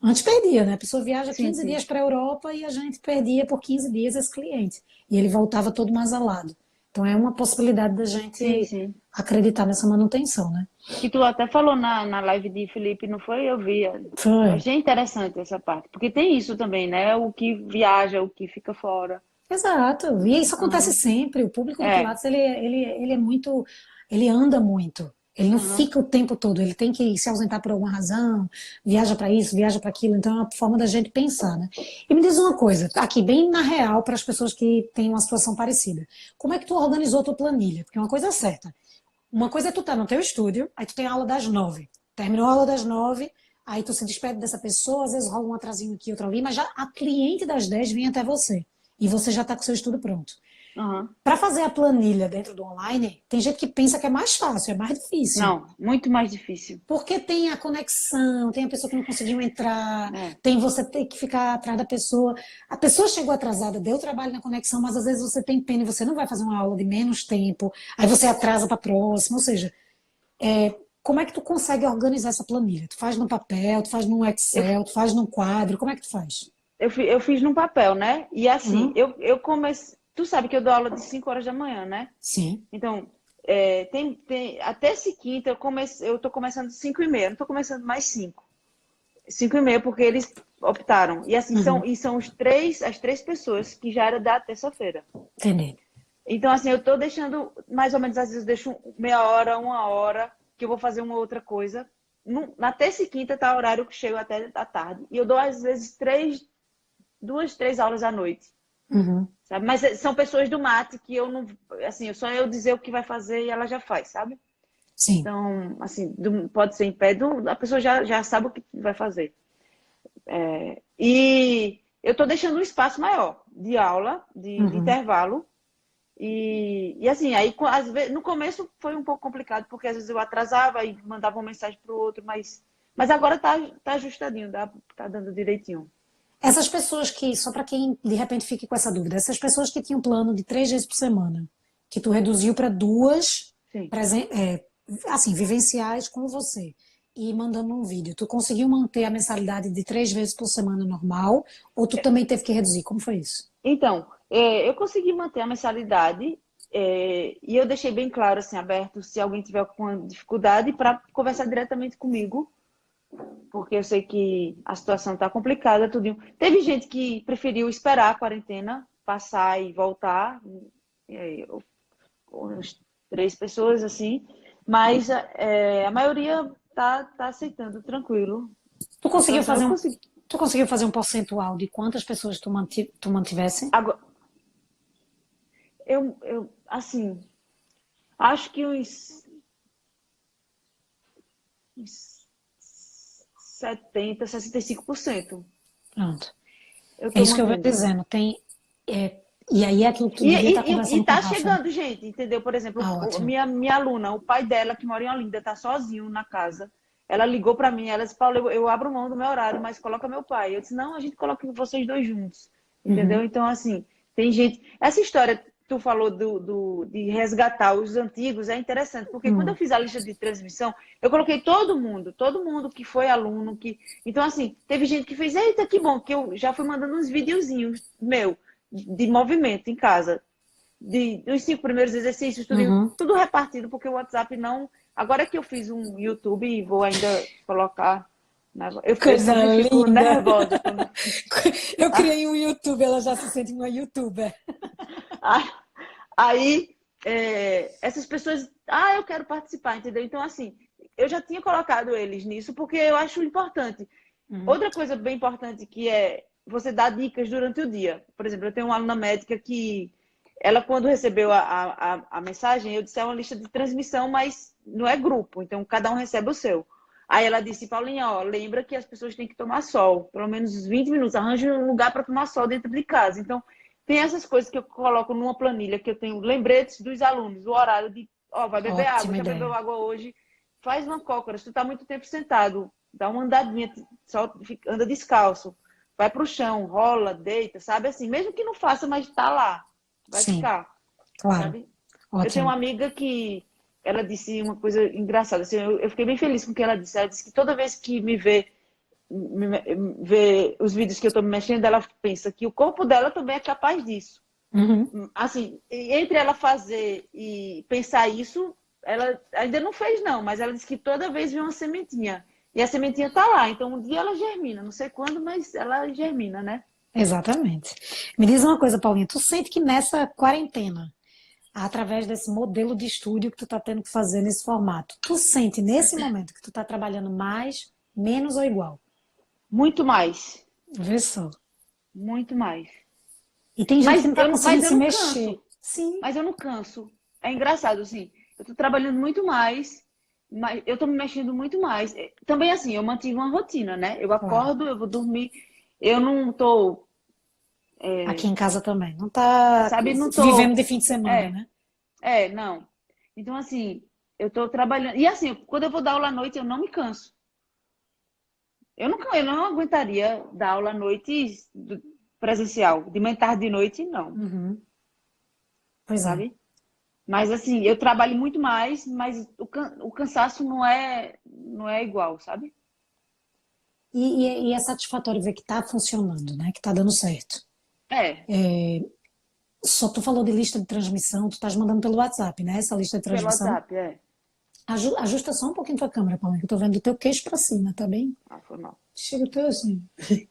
Speaker 1: Antes perdia, né? A pessoa viaja
Speaker 2: Sim,
Speaker 1: 15
Speaker 2: sim.
Speaker 1: dias para a Europa e a gente perdia por 15 dias esse cliente. E ele voltava todo masalado. Então é uma possibilidade da
Speaker 2: Sim,
Speaker 1: gente
Speaker 2: sim.
Speaker 1: acreditar nessa manutenção, né?
Speaker 2: Que tu até falou na live de Felipe, não foi? Eu vi. Eu
Speaker 1: Foi.
Speaker 2: achei interessante essa parte. Porque tem isso também, né? O que viaja, o que fica fora.
Speaker 1: Exato. E isso acontece
Speaker 2: Aham.
Speaker 1: sempre. O público do
Speaker 2: É.
Speaker 1: Pilates, ele é muito, ele anda muito. Ele não
Speaker 2: Aham.
Speaker 1: fica o tempo todo. Ele tem que se ausentar por alguma razão, viaja para isso, viaja para aquilo. Então é uma forma da gente pensar, né? E me diz uma coisa, aqui bem na real para as pessoas que têm uma situação parecida. Como é que tu organizou a tua planilha? Porque uma coisa é certa. Uma coisa é tu estar no teu estúdio, aí tu tem a aula das 9. Terminou a aula das 9, aí tu se despede dessa pessoa, às vezes rola um atrasinho aqui, outro ali, mas já a cliente das 10 vem até você. E você já está com o seu estudo pronto.
Speaker 2: Aham.
Speaker 1: Para fazer a planilha dentro do online, tem gente que pensa que é mais fácil, é mais difícil.
Speaker 2: Não, muito mais difícil.
Speaker 1: Porque tem a conexão, tem a pessoa que não conseguiu entrar,
Speaker 2: É.
Speaker 1: tem você ter que ficar atrás da pessoa. A pessoa chegou atrasada, deu trabalho na conexão, mas às vezes você tem pena e você não vai fazer uma aula de menos tempo, aí você atrasa para a próxima. Ou seja, como é que tu consegue organizar essa planilha? Tu faz no papel, tu faz no
Speaker 2: Eu,
Speaker 1: Excel, tu faz no quadro, como é que tu faz?
Speaker 2: eu fiz num papel, né? E assim,
Speaker 1: Uhum.
Speaker 2: eu comecei. Tu sabe que eu dou aula de 5 horas da manhã, né?
Speaker 1: Sim.
Speaker 2: Então, até esse quinta eu tô começando 5h30, não tô começando mais 5. 5h30, porque eles optaram. E assim,
Speaker 1: Uhum.
Speaker 2: são as três pessoas que já era da terça-feira.
Speaker 1: Entendi.
Speaker 2: Então, assim, eu tô deixando, mais ou menos, às vezes, eu deixo meia hora, uma hora, que eu vou fazer uma outra coisa. Na terça e quinta tá o horário que chego até da tarde. E eu dou, às vezes, duas, três aulas à noite.
Speaker 1: Uhum.
Speaker 2: Sabe? Mas são pessoas do mate que eu não. Assim, só eu dizer o que vai fazer e ela já faz, sabe?
Speaker 1: Sim.
Speaker 2: Então, assim, pode ser em pé, a pessoa já sabe o que vai fazer. E eu estou deixando um espaço maior de aula, de
Speaker 1: Uhum.
Speaker 2: intervalo. E assim, aí às vezes, no começo foi um pouco complicado, porque às vezes eu atrasava e mandava uma mensagem para o outro, mas agora tá ajustadinho, tá dando direitinho.
Speaker 1: Essas pessoas que, só para quem de repente fique com essa dúvida, essas pessoas que tinham plano de 3 vezes por semana, que tu reduziu para duas,
Speaker 2: Sim.
Speaker 1: assim, vivenciais com você, e mandando um vídeo, tu conseguiu manter a mensalidade de 3 vezes por semana normal, ou tu também teve que reduzir? Como foi isso?
Speaker 2: Então, eu consegui manter a mensalidade. E eu deixei bem claro, assim, aberto, se alguém tiver com dificuldade, para conversar diretamente comigo, porque eu sei que a situação está complicada, tudo. Teve gente que preferiu esperar a quarentena, passar e voltar, umas 3 pessoas, assim, mas a maioria tá aceitando, tranquilo.
Speaker 1: Tu
Speaker 2: A
Speaker 1: conseguiu
Speaker 2: situação
Speaker 1: fazer
Speaker 2: eu
Speaker 1: um,
Speaker 2: consegui.
Speaker 1: tu conseguiu fazer um percentual de quantas pessoas tu mantivesse?
Speaker 2: Agora, assim, acho que uns 65%
Speaker 1: Pronto.
Speaker 2: eu
Speaker 1: É
Speaker 2: estou
Speaker 1: isso que eu venho
Speaker 2: mantendo.
Speaker 1: dizendo. E aí é aquilo que tu
Speaker 2: E,
Speaker 1: devia estar
Speaker 2: e, e, e
Speaker 1: conversando com o
Speaker 2: tá
Speaker 1: Rafa, né?
Speaker 2: chegando, gente, entendeu? Por exemplo,
Speaker 1: Ah, ótimo.
Speaker 2: minha aluna, o pai dela, que mora em Olinda, tá sozinho na casa. Ela ligou para mim, ela disse, Paulo, eu abro mão do meu horário, mas coloca meu pai. Eu disse, não, a gente coloca vocês dois juntos, entendeu?
Speaker 1: Uhum.
Speaker 2: Então, assim, tem gente... Essa história que tu falou de resgatar os antigos é interessante, porque quando eu
Speaker 1: Hum.
Speaker 2: fiz a lista de transmissão, eu coloquei todo mundo que foi aluno, que... Então, assim, teve gente que fez, eita, que bom, que eu já fui mandando uns videozinhos meu, de movimento em casa, dos 5 primeiros exercícios,
Speaker 1: Uhum.
Speaker 2: tudo repartido, porque o WhatsApp não. Agora que eu fiz um YouTube e vou ainda colocar. Eu
Speaker 1: Coisa
Speaker 2: sempre fico
Speaker 1: linda.
Speaker 2: nervosa quando.
Speaker 1: Eu criei um YouTube, ela já se sente uma YouTuber.
Speaker 2: Aí, essas pessoas. Ah, eu quero participar, entendeu? Então, assim, eu já tinha colocado eles nisso porque eu acho importante.
Speaker 1: Uhum.
Speaker 2: Outra coisa bem importante que é você dar dicas durante o dia. Por exemplo, eu tenho uma aluna médica que ela, quando recebeu a mensagem, eu disse, é uma lista de transmissão, mas não é grupo, então cada um recebe o seu. Aí ela disse, Paulinha, ó, lembra que as pessoas têm que tomar sol, pelo menos uns 20 minutos, arranje um lugar para tomar sol dentro de casa. Então, tem essas coisas que eu coloco numa planilha, que eu tenho lembretes dos alunos, o horário de, ó, vai beber água,
Speaker 1: Ótima
Speaker 2: já bebeu
Speaker 1: ideia.
Speaker 2: água hoje, faz uma cócoras, tu tá muito tempo sentado, dá uma andadinha, só anda descalço, vai pro chão, rola, deita, sabe assim, mesmo que não faça, mas tá lá, vai
Speaker 1: Sim,
Speaker 2: ficar,
Speaker 1: claro.
Speaker 2: sabe? Eu tenho
Speaker 1: Ótimo.
Speaker 2: uma amiga que ela disse uma coisa engraçada, assim, eu fiquei bem feliz com o que ela disse. Ela disse que toda vez que vê os vídeos que eu tô me mexendo, ela pensa que o corpo dela também é capaz disso.
Speaker 1: Uhum.
Speaker 2: Assim, entre ela fazer e pensar isso, ela ainda não fez não, mas ela disse que toda vez vê uma sementinha. E a sementinha tá lá, então um dia ela germina, não sei quando, mas ela germina, né?
Speaker 1: Exatamente. Me diz uma coisa, Paulinha, tu sente que nessa quarentena, através desse modelo de estúdio que tu tá tendo que fazer nesse formato, tu sente nesse momento que tu tá trabalhando mais, menos ou igual?
Speaker 2: Muito mais,
Speaker 1: Vê só.
Speaker 2: muito mais.
Speaker 1: E tem gente que
Speaker 2: Mas
Speaker 1: não tá
Speaker 2: eu, mas
Speaker 1: conseguindo
Speaker 2: eu
Speaker 1: se
Speaker 2: não
Speaker 1: mexer.
Speaker 2: canso.
Speaker 1: Sim.
Speaker 2: Mas eu não canso. É engraçado, assim. Eu tô trabalhando muito mais, mas eu tô me mexendo muito mais. Também, assim, eu mantive uma rotina, né? Eu
Speaker 1: Claro.
Speaker 2: acordo, eu vou dormir. Eu não tô,
Speaker 1: Aqui em casa também. Não tá
Speaker 2: sabe? Não
Speaker 1: vivendo
Speaker 2: tô.
Speaker 1: de fim de semana,
Speaker 2: É,
Speaker 1: né?
Speaker 2: não. Então, assim, eu tô trabalhando. E, assim, quando eu vou dar aula à noite, eu não me canso. Eu não aguentaria dar aula à noite presencial. De manhã, tarde, de noite, não.
Speaker 1: Uhum. Pois é.
Speaker 2: Sabe? Mas assim, eu trabalho muito mais, mas o cansaço não é igual, sabe?
Speaker 1: E é satisfatório ver que tá funcionando, né? Que tá dando certo.
Speaker 2: É,
Speaker 1: Só tu falou de lista de transmissão, tu estás mandando pelo WhatsApp, né? Essa lista de
Speaker 2: pelo
Speaker 1: transmissão.
Speaker 2: WhatsApp, é.
Speaker 1: Ajusta só um pouquinho tua câmera, Paulinho, que eu tô vendo do teu queixo pra cima, tá bem?
Speaker 2: Ah, foi mal.
Speaker 1: Chega o teu assim. Deixa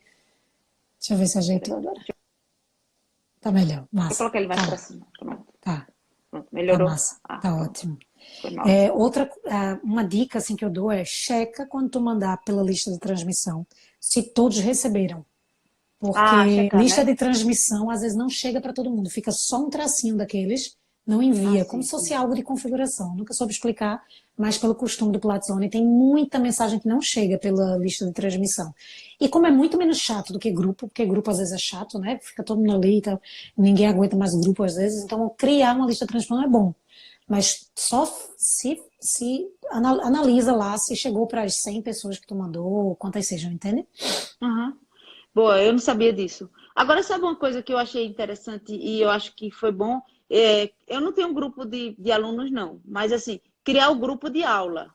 Speaker 1: eu ver se ajeitou
Speaker 2: Peraí.
Speaker 1: agora. Tá melhor.
Speaker 2: Eu
Speaker 1: Massa.
Speaker 2: coloquei ele mais pra
Speaker 1: Tá,
Speaker 2: cima. Pronto.
Speaker 1: tá.
Speaker 2: Pronto.
Speaker 1: Tá
Speaker 2: Melhorou?
Speaker 1: massa.
Speaker 2: Ah,
Speaker 1: Tá
Speaker 2: pronto.
Speaker 1: ótimo.
Speaker 2: Foi mal.
Speaker 1: Uma dica assim que eu dou é checa quando tu mandar pela lista de transmissão se todos receberam.
Speaker 2: Ah,
Speaker 1: Porque
Speaker 2: checar,
Speaker 1: lista
Speaker 2: né?
Speaker 1: de transmissão às vezes não chega para todo mundo, fica só um tracinho daqueles, não
Speaker 2: Ah,
Speaker 1: envia, como
Speaker 2: sim,
Speaker 1: se fosse
Speaker 2: sim.
Speaker 1: algo de configuração. Nunca soube explicar, mas pelo costume do Platzzone tem muita mensagem que não chega pela lista de transmissão. E como é muito menos chato do que grupo, porque grupo às vezes é chato, né? Fica todo mundo ali e tal, ninguém aguenta mais grupo às vezes, então criar uma lista de transmissão é bom. Mas só se analisa lá se chegou para as 100 pessoas que tu mandou, quantas sejam, entende?
Speaker 2: Aham. Boa, eu não sabia disso. Agora, sabe uma coisa que eu achei interessante e eu acho que foi bom? Eu não tenho um grupo de alunos, não, mas assim, criar o grupo de aula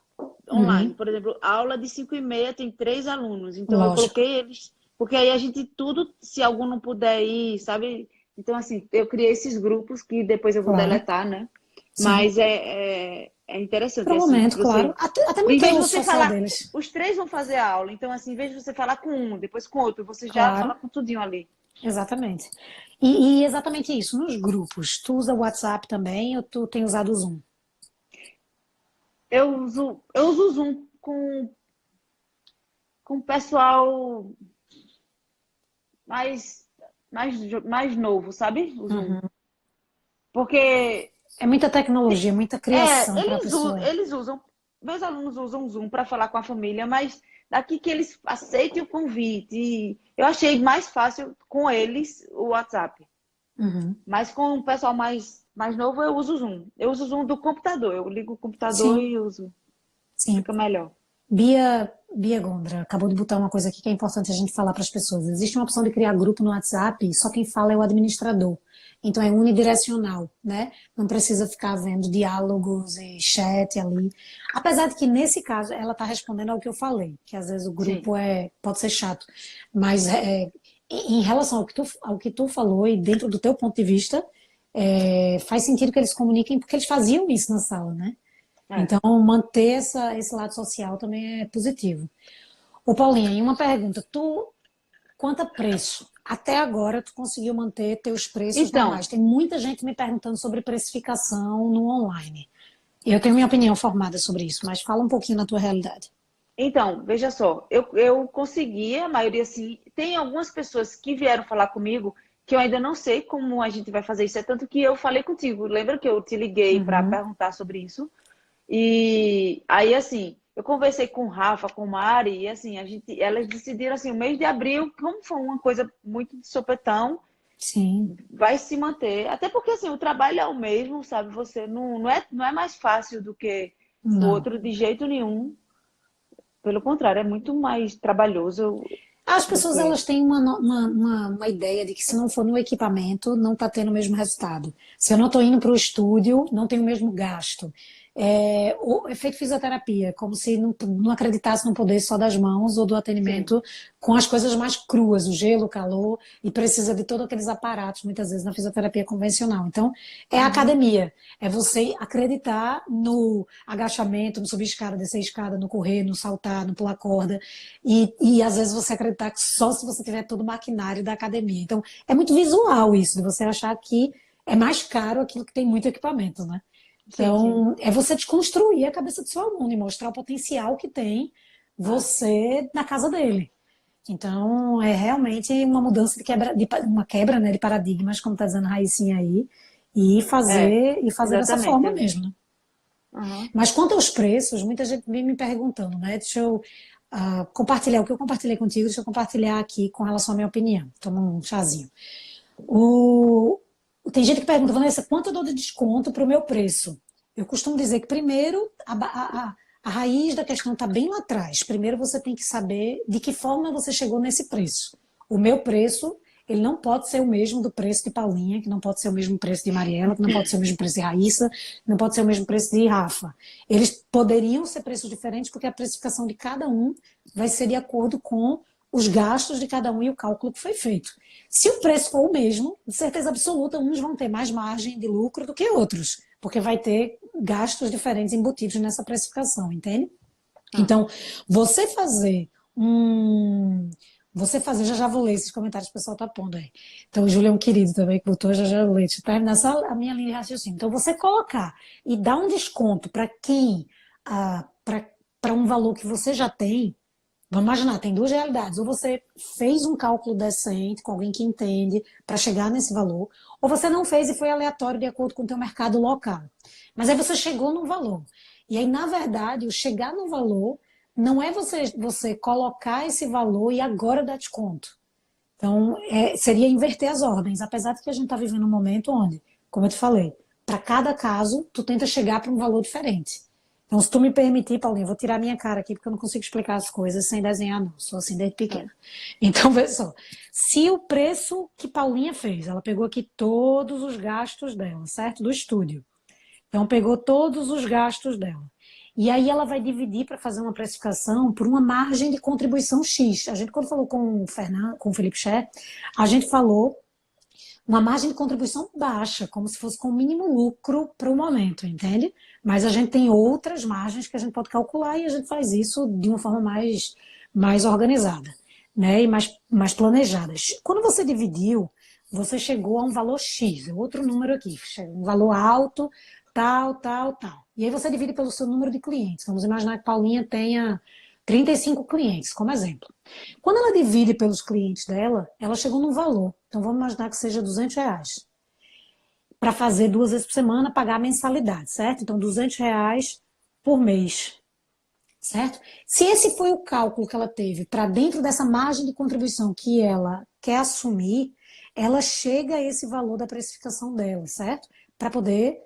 Speaker 2: online.
Speaker 1: Uhum,
Speaker 2: Por exemplo, aula de 5h30 tem 3 alunos, então eu
Speaker 1: lógico.
Speaker 2: coloquei eles, porque aí a gente tudo, se algum não puder ir, sabe? Então, assim, eu criei esses grupos que depois eu vou
Speaker 1: Claro,
Speaker 2: deletar, né?
Speaker 1: sim.
Speaker 2: Mas é interessante,
Speaker 1: Para o
Speaker 2: assim,
Speaker 1: momento, claro.
Speaker 2: você...
Speaker 1: Até
Speaker 2: Em
Speaker 1: manter
Speaker 2: vez de
Speaker 1: o
Speaker 2: você
Speaker 1: social
Speaker 2: falar,
Speaker 1: deles.
Speaker 2: os três vão fazer a aula, então, assim, em vez de você falar com um, depois com outro, você já fala
Speaker 1: Claro,
Speaker 2: com tudinho ali.
Speaker 1: exatamente. E exatamente isso, nos grupos. Tu usa o WhatsApp também ou tu tem usado o Zoom?
Speaker 2: Eu uso o Zoom com o pessoal mais, mais novo, sabe? O Zoom.
Speaker 1: Uhum.
Speaker 2: Porque
Speaker 1: É muita tecnologia, muita criação para a pessoa.
Speaker 2: eles usam, meus alunos usam o Zoom para falar com a família, mas daqui que eles aceitem o convite, eu achei mais fácil com eles o WhatsApp.
Speaker 1: Uhum.
Speaker 2: Mas com o pessoal mais novo, eu uso o Zoom. Eu uso o Zoom do computador. Eu ligo o computador
Speaker 1: Sim,
Speaker 2: e uso.
Speaker 1: sim.
Speaker 2: Fica melhor.
Speaker 1: Bia Gondra acabou de botar uma coisa aqui que é importante a gente falar para as pessoas. Existe uma opção de criar grupo no WhatsApp, só quem fala é o administrador. Então é unidirecional, né? Não precisa ficar vendo diálogos e chat ali. Apesar de que nesse caso ela está respondendo ao que eu falei, que às vezes o
Speaker 2: Sim.
Speaker 1: grupo pode ser chato. Mas em relação ao que tu falou e dentro do teu ponto de vista, faz sentido que eles comuniquem porque eles faziam isso na sala, né?
Speaker 2: É.
Speaker 1: Então, manter esse lado social também é positivo. Ô, Paulinha, e uma pergunta. Quanto a preço? Até agora, tu conseguiu manter teus preços normais.
Speaker 2: Então,
Speaker 1: Tem muita gente me perguntando sobre precificação no online. Eu tenho minha opinião formada sobre isso, mas fala um pouquinho na tua realidade.
Speaker 2: veja só, eu consegui, a maioria sim. Tem algumas pessoas que vieram falar comigo que eu ainda não sei como a gente vai fazer isso. É tanto que eu falei contigo. Lembra que eu te liguei para
Speaker 1: Uhum,
Speaker 2: perguntar sobre isso? E aí, assim, eu conversei com o Rafa, com o Mari, e assim, elas decidiram assim, o mês de abril, como foi uma coisa muito de sopetão,
Speaker 1: sim,
Speaker 2: vai se manter. Até porque assim, o trabalho é o mesmo, sabe? Você não é mais fácil do que o
Speaker 1: não.
Speaker 2: outro de jeito nenhum. Pelo contrário, é muito mais trabalhoso
Speaker 1: As
Speaker 2: do
Speaker 1: pessoas
Speaker 2: que.
Speaker 1: elas têm uma ideia de que se não for no equipamento, não está tendo o mesmo resultado. Se eu não estou indo para o estúdio, não tem o mesmo gasto. O efeito fisioterapia, como se não acreditasse no poder só das mãos ou do
Speaker 2: Sim.
Speaker 1: atendimento com as coisas mais cruas, o gelo, o calor, e precisa de todos aqueles aparatos, muitas vezes, na fisioterapia convencional. Então, é a
Speaker 2: Uhum.
Speaker 1: academia, é você acreditar no agachamento, no subir escada, descer escada, no correr, no saltar, no pular corda, e às vezes você acreditar que só se você tiver todo o maquinário da academia. Então, é muito visual isso, de você achar que é mais caro aquilo que tem muito equipamento, né?
Speaker 2: Sim, sim.
Speaker 1: Então, é você desconstruir a cabeça do seu aluno e mostrar o potencial que tem
Speaker 2: Ah,
Speaker 1: você na casa dele. Então, é realmente uma mudança uma quebra, né, de paradigmas, como está dizendo a Raicinha aí, e fazer dessa
Speaker 2: exatamente.
Speaker 1: forma mesmo, né?
Speaker 2: Uhum.
Speaker 1: Mas quanto aos preços, muita gente vem me perguntando, né? Deixa eu compartilhar o que eu compartilhei contigo, deixa eu compartilhar aqui com relação à minha opinião. Toma um chazinho. O... Tem gente que pergunta, Vanessa, quanto eu dou de desconto para o meu preço? Eu costumo dizer que, primeiro, a raiz da questão está bem lá atrás. Primeiro, você tem que saber de que forma você chegou nesse preço. O meu preço, ele não pode ser o mesmo do preço de Paulinha, que não pode ser o mesmo preço de Mariela, que não pode ser o mesmo preço de Raíssa, que não pode ser o mesmo preço de Rafa. Eles poderiam ser preços diferentes porque a precificação de cada um vai ser de acordo com os gastos de cada um e o cálculo que foi feito. Se o preço for o mesmo, de certeza absoluta, uns vão ter mais margem de lucro do que outros, porque vai ter gastos diferentes embutidos nessa precificação, entende?
Speaker 2: Ah,
Speaker 1: Então, você fazer um. Você fazer, já vou ler esses comentários que o pessoal está pondo aí. Então, o Júlio é um querido também, que botou, já vou ler. Deixa eu terminar só a minha linha de raciocínio. Então, você colocar e dar um desconto para quem, para um valor que você já tem, vamos imaginar, tem duas realidades. Ou você fez um cálculo decente com alguém que entende para chegar nesse valor, ou você não fez e foi aleatório de acordo com o teu mercado local. Mas aí você chegou no valor. E aí, na verdade, o chegar no valor não é você colocar esse valor e agora dar desconto. Então, seria inverter as ordens, apesar de que a gente está vivendo um momento onde, como eu te falei, para cada caso, tu tenta chegar para um valor diferente. Então, se tu me permitir, Paulinho, eu vou tirar minha cara aqui, porque eu não consigo explicar as coisas sem desenhar, não. Sou assim desde
Speaker 2: ah.
Speaker 1: pequena. Então, vê só. Se o preço que Paulinha fez, ela pegou aqui todos os gastos dela, certo? Do estúdio. Então, pegou todos os gastos dela. E aí ela vai dividir para fazer uma precificação por uma margem de contribuição X. A gente, quando falou com o Fernando, com o Felipe Ché, a gente falou uma margem de contribuição baixa, como se fosse com o mínimo lucro para o momento, entende? Mas a gente tem outras margens que a gente pode calcular e a gente faz isso de uma forma mais organizada, né? E mais planejada. Quando você dividiu, você chegou a um valor X, é outro número aqui, um valor alto, tal, tal, tal. E aí você divide pelo seu número de clientes. Vamos imaginar que Paulinha tenha 35 clientes, como exemplo. Quando ela divide pelos clientes dela, ela chegou num valor. Então vamos imaginar que seja R$ 200. Para fazer 2 vezes por semana, pagar a mensalidade, certo? Então R$ 200 por mês, certo? Se esse foi o cálculo que ela teve para dentro dessa margem de contribuição que ela quer assumir, ela chega a esse valor da precificação dela, certo? Para poder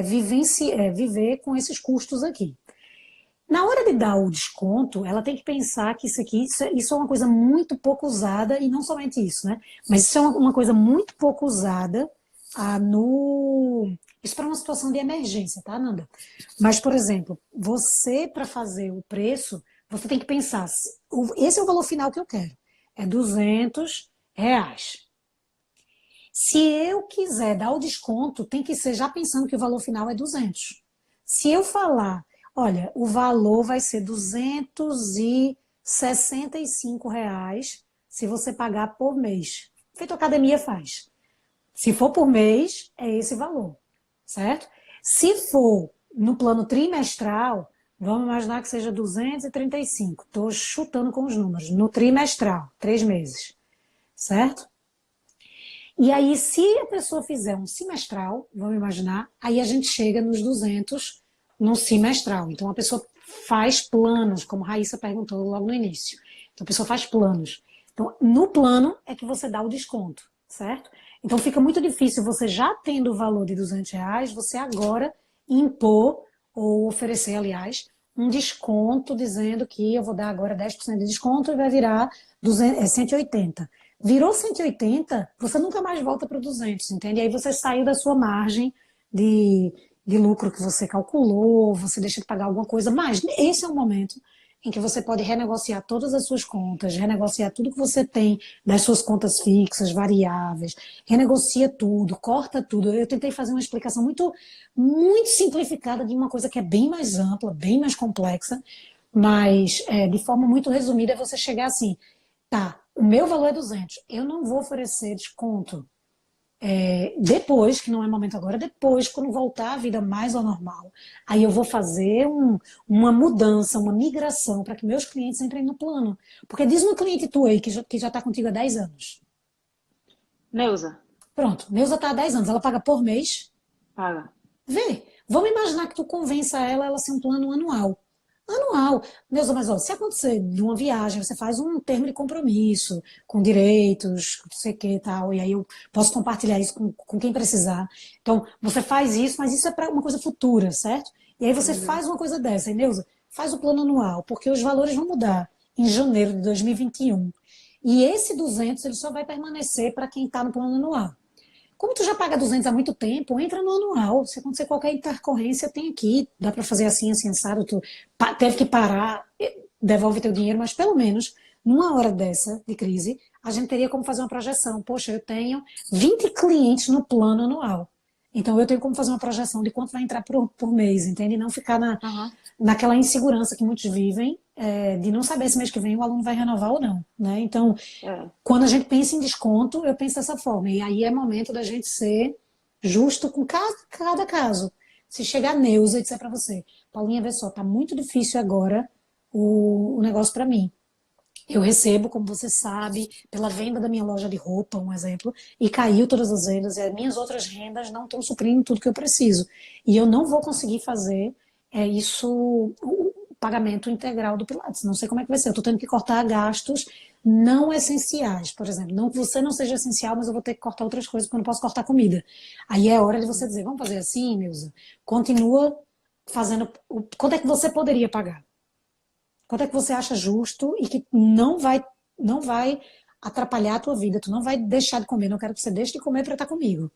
Speaker 1: viver com esses custos aqui. Na hora de dar o desconto, ela tem que pensar que isso é uma coisa muito pouco usada, e não somente isso, né? Mas isso é uma coisa muito pouco usada Isso para uma situação de emergência, tá, Nanda? Mas, por exemplo, você, para fazer o preço, você tem que pensar, esse é o valor final que eu quero, é R$ 200. Se eu quiser dar o desconto, tem que ser já pensando que o valor final é 200. Se eu falar, olha, o valor vai ser R$ 265 se você pagar por mês. Feito a academia faz. Se for por mês, é esse valor, certo? Se for no plano trimestral, vamos imaginar que seja 235. Estou chutando com os números. No trimestral, 3 meses, certo? E aí, se a pessoa fizer um semestral, vamos imaginar, aí a gente chega nos 200 no semestral. Então, a pessoa faz planos, como a Raíssa perguntou logo no início. Então, a pessoa faz planos. Então, no plano é que você dá o desconto, certo? Então, fica muito difícil você já tendo o valor de R$ 200, você agora impor, ou oferecer, aliás, um desconto dizendo que eu vou dar agora 10% de desconto e vai virar 180. Virou 180, você nunca mais volta para o 200, entende? Aí você saiu da sua margem de lucro que você calculou, você deixa de pagar alguma coisa, mas esse é o momento em que você pode renegociar todas as suas contas, renegociar tudo que você tem das suas contas fixas, variáveis, renegocia tudo, corta tudo. Eu tentei fazer uma explicação muito, muito simplificada de uma coisa que é bem mais ampla, bem mais complexa, mas de forma muito resumida é você chegar assim, tá, o meu valor é 200, eu não vou oferecer desconto depois, que não é momento agora, depois, quando voltar a vida mais ao normal, aí eu vou fazer uma mudança, uma migração para que meus clientes entrem no plano. Porque diz uma cliente tua aí que já está contigo há 10 anos.
Speaker 2: Neuza,
Speaker 1: Pronto, Neuza está há 10 anos, ela paga por mês?
Speaker 2: paga.
Speaker 1: Vê, vamos imaginar que tu convença ela ser um plano anual. Anual. Neuza, mas ó, se acontecer de uma viagem, você faz um termo de compromisso, com direitos, não sei o que e tal, e aí eu posso compartilhar isso com quem precisar. Então, você faz isso, mas isso é para uma coisa futura, certo? E aí você faz uma coisa dessa, e Neuza, faz o plano anual, porque os valores vão mudar em janeiro de 2021. E esse 200, ele só vai permanecer para quem está no plano anual. Como tu já paga 200 há muito tempo, entra no anual. Se acontecer qualquer intercorrência, tem aqui. Dá para fazer assim, assim, assado. Tu teve que parar, devolve teu dinheiro, mas pelo menos, numa hora dessa de crise, a gente teria como fazer uma projeção. Poxa, eu tenho 20 clientes no plano anual. Então eu tenho como fazer uma projeção de quanto vai entrar por mês, entende? E não ficar naquela insegurança que muitos vivem, de não saber se mês que vem o aluno vai renovar ou não, né? Então, quando a gente pensa em desconto, eu penso dessa forma. E aí é momento da gente ser justo com cada caso. Se chegar a Neuza e disser para você, Paulinha, vê só, tá muito difícil agora o negócio para mim. Eu recebo, como você sabe, pela venda da minha loja de roupa, um exemplo, e caiu todas as vendas, e as minhas outras rendas não estão suprindo tudo que eu preciso. E eu não vou conseguir fazer o pagamento integral do Pilates. Não sei como é que vai ser. Eu estou tendo que cortar gastos não essenciais, por exemplo. Não que você não seja essencial, mas eu vou ter que cortar outras coisas, porque eu não posso cortar comida. Aí é hora de você dizer, vamos fazer assim, Neuza? Continua fazendo... Quanto é que você poderia pagar? Quanto é que você acha justo e que não vai atrapalhar a tua vida? Tu não vai deixar de comer. Não quero que você deixe de comer para estar comigo.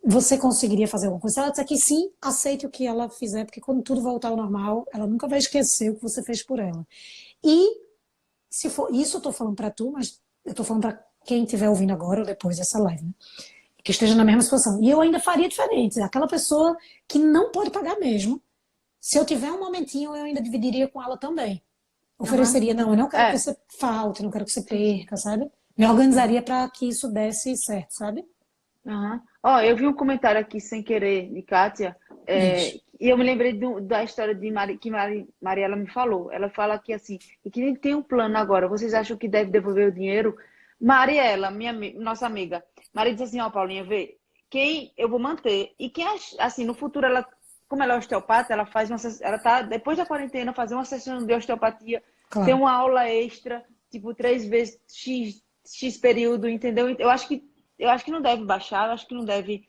Speaker 1: Você conseguiria fazer alguma coisa? Se ela disser que sim, aceite o que ela fizer, porque quando tudo voltar ao normal, ela nunca vai esquecer o que você fez por ela. E, se for isso, eu estou falando para tu, mas eu estou falando para quem estiver ouvindo agora ou depois dessa live, né? que esteja na mesma situação. E eu ainda faria diferente. Aquela pessoa que não pode pagar mesmo, se eu tiver um momentinho, eu ainda dividiria com ela também.
Speaker 2: Aham.
Speaker 1: Ofereceria, não, eu não quero que
Speaker 2: É,
Speaker 1: você falte, não quero que você
Speaker 2: sim, sim.
Speaker 1: perca, sabe? Me organizaria para que isso desse certo, sabe?
Speaker 2: Aham. Ó, eu vi um comentário aqui sem querer de Kátia,
Speaker 1: Diz.
Speaker 2: e eu me lembrei da história de Mariela me falou. Ela fala que assim, e que nem tem um plano agora. Vocês acham que deve devolver o dinheiro? Mariela, nossa amiga, Maria disse assim, ó, Paulinha, vê, quem eu vou manter e quem assim no futuro ela, como ela é osteopata, ela faz ela tá depois da quarentena fazer uma sessão de osteopatia, ter
Speaker 1: Claro.
Speaker 2: uma aula extra, tipo 3 vezes x período, entendeu? Eu acho que não deve baixar, eu acho que não deve.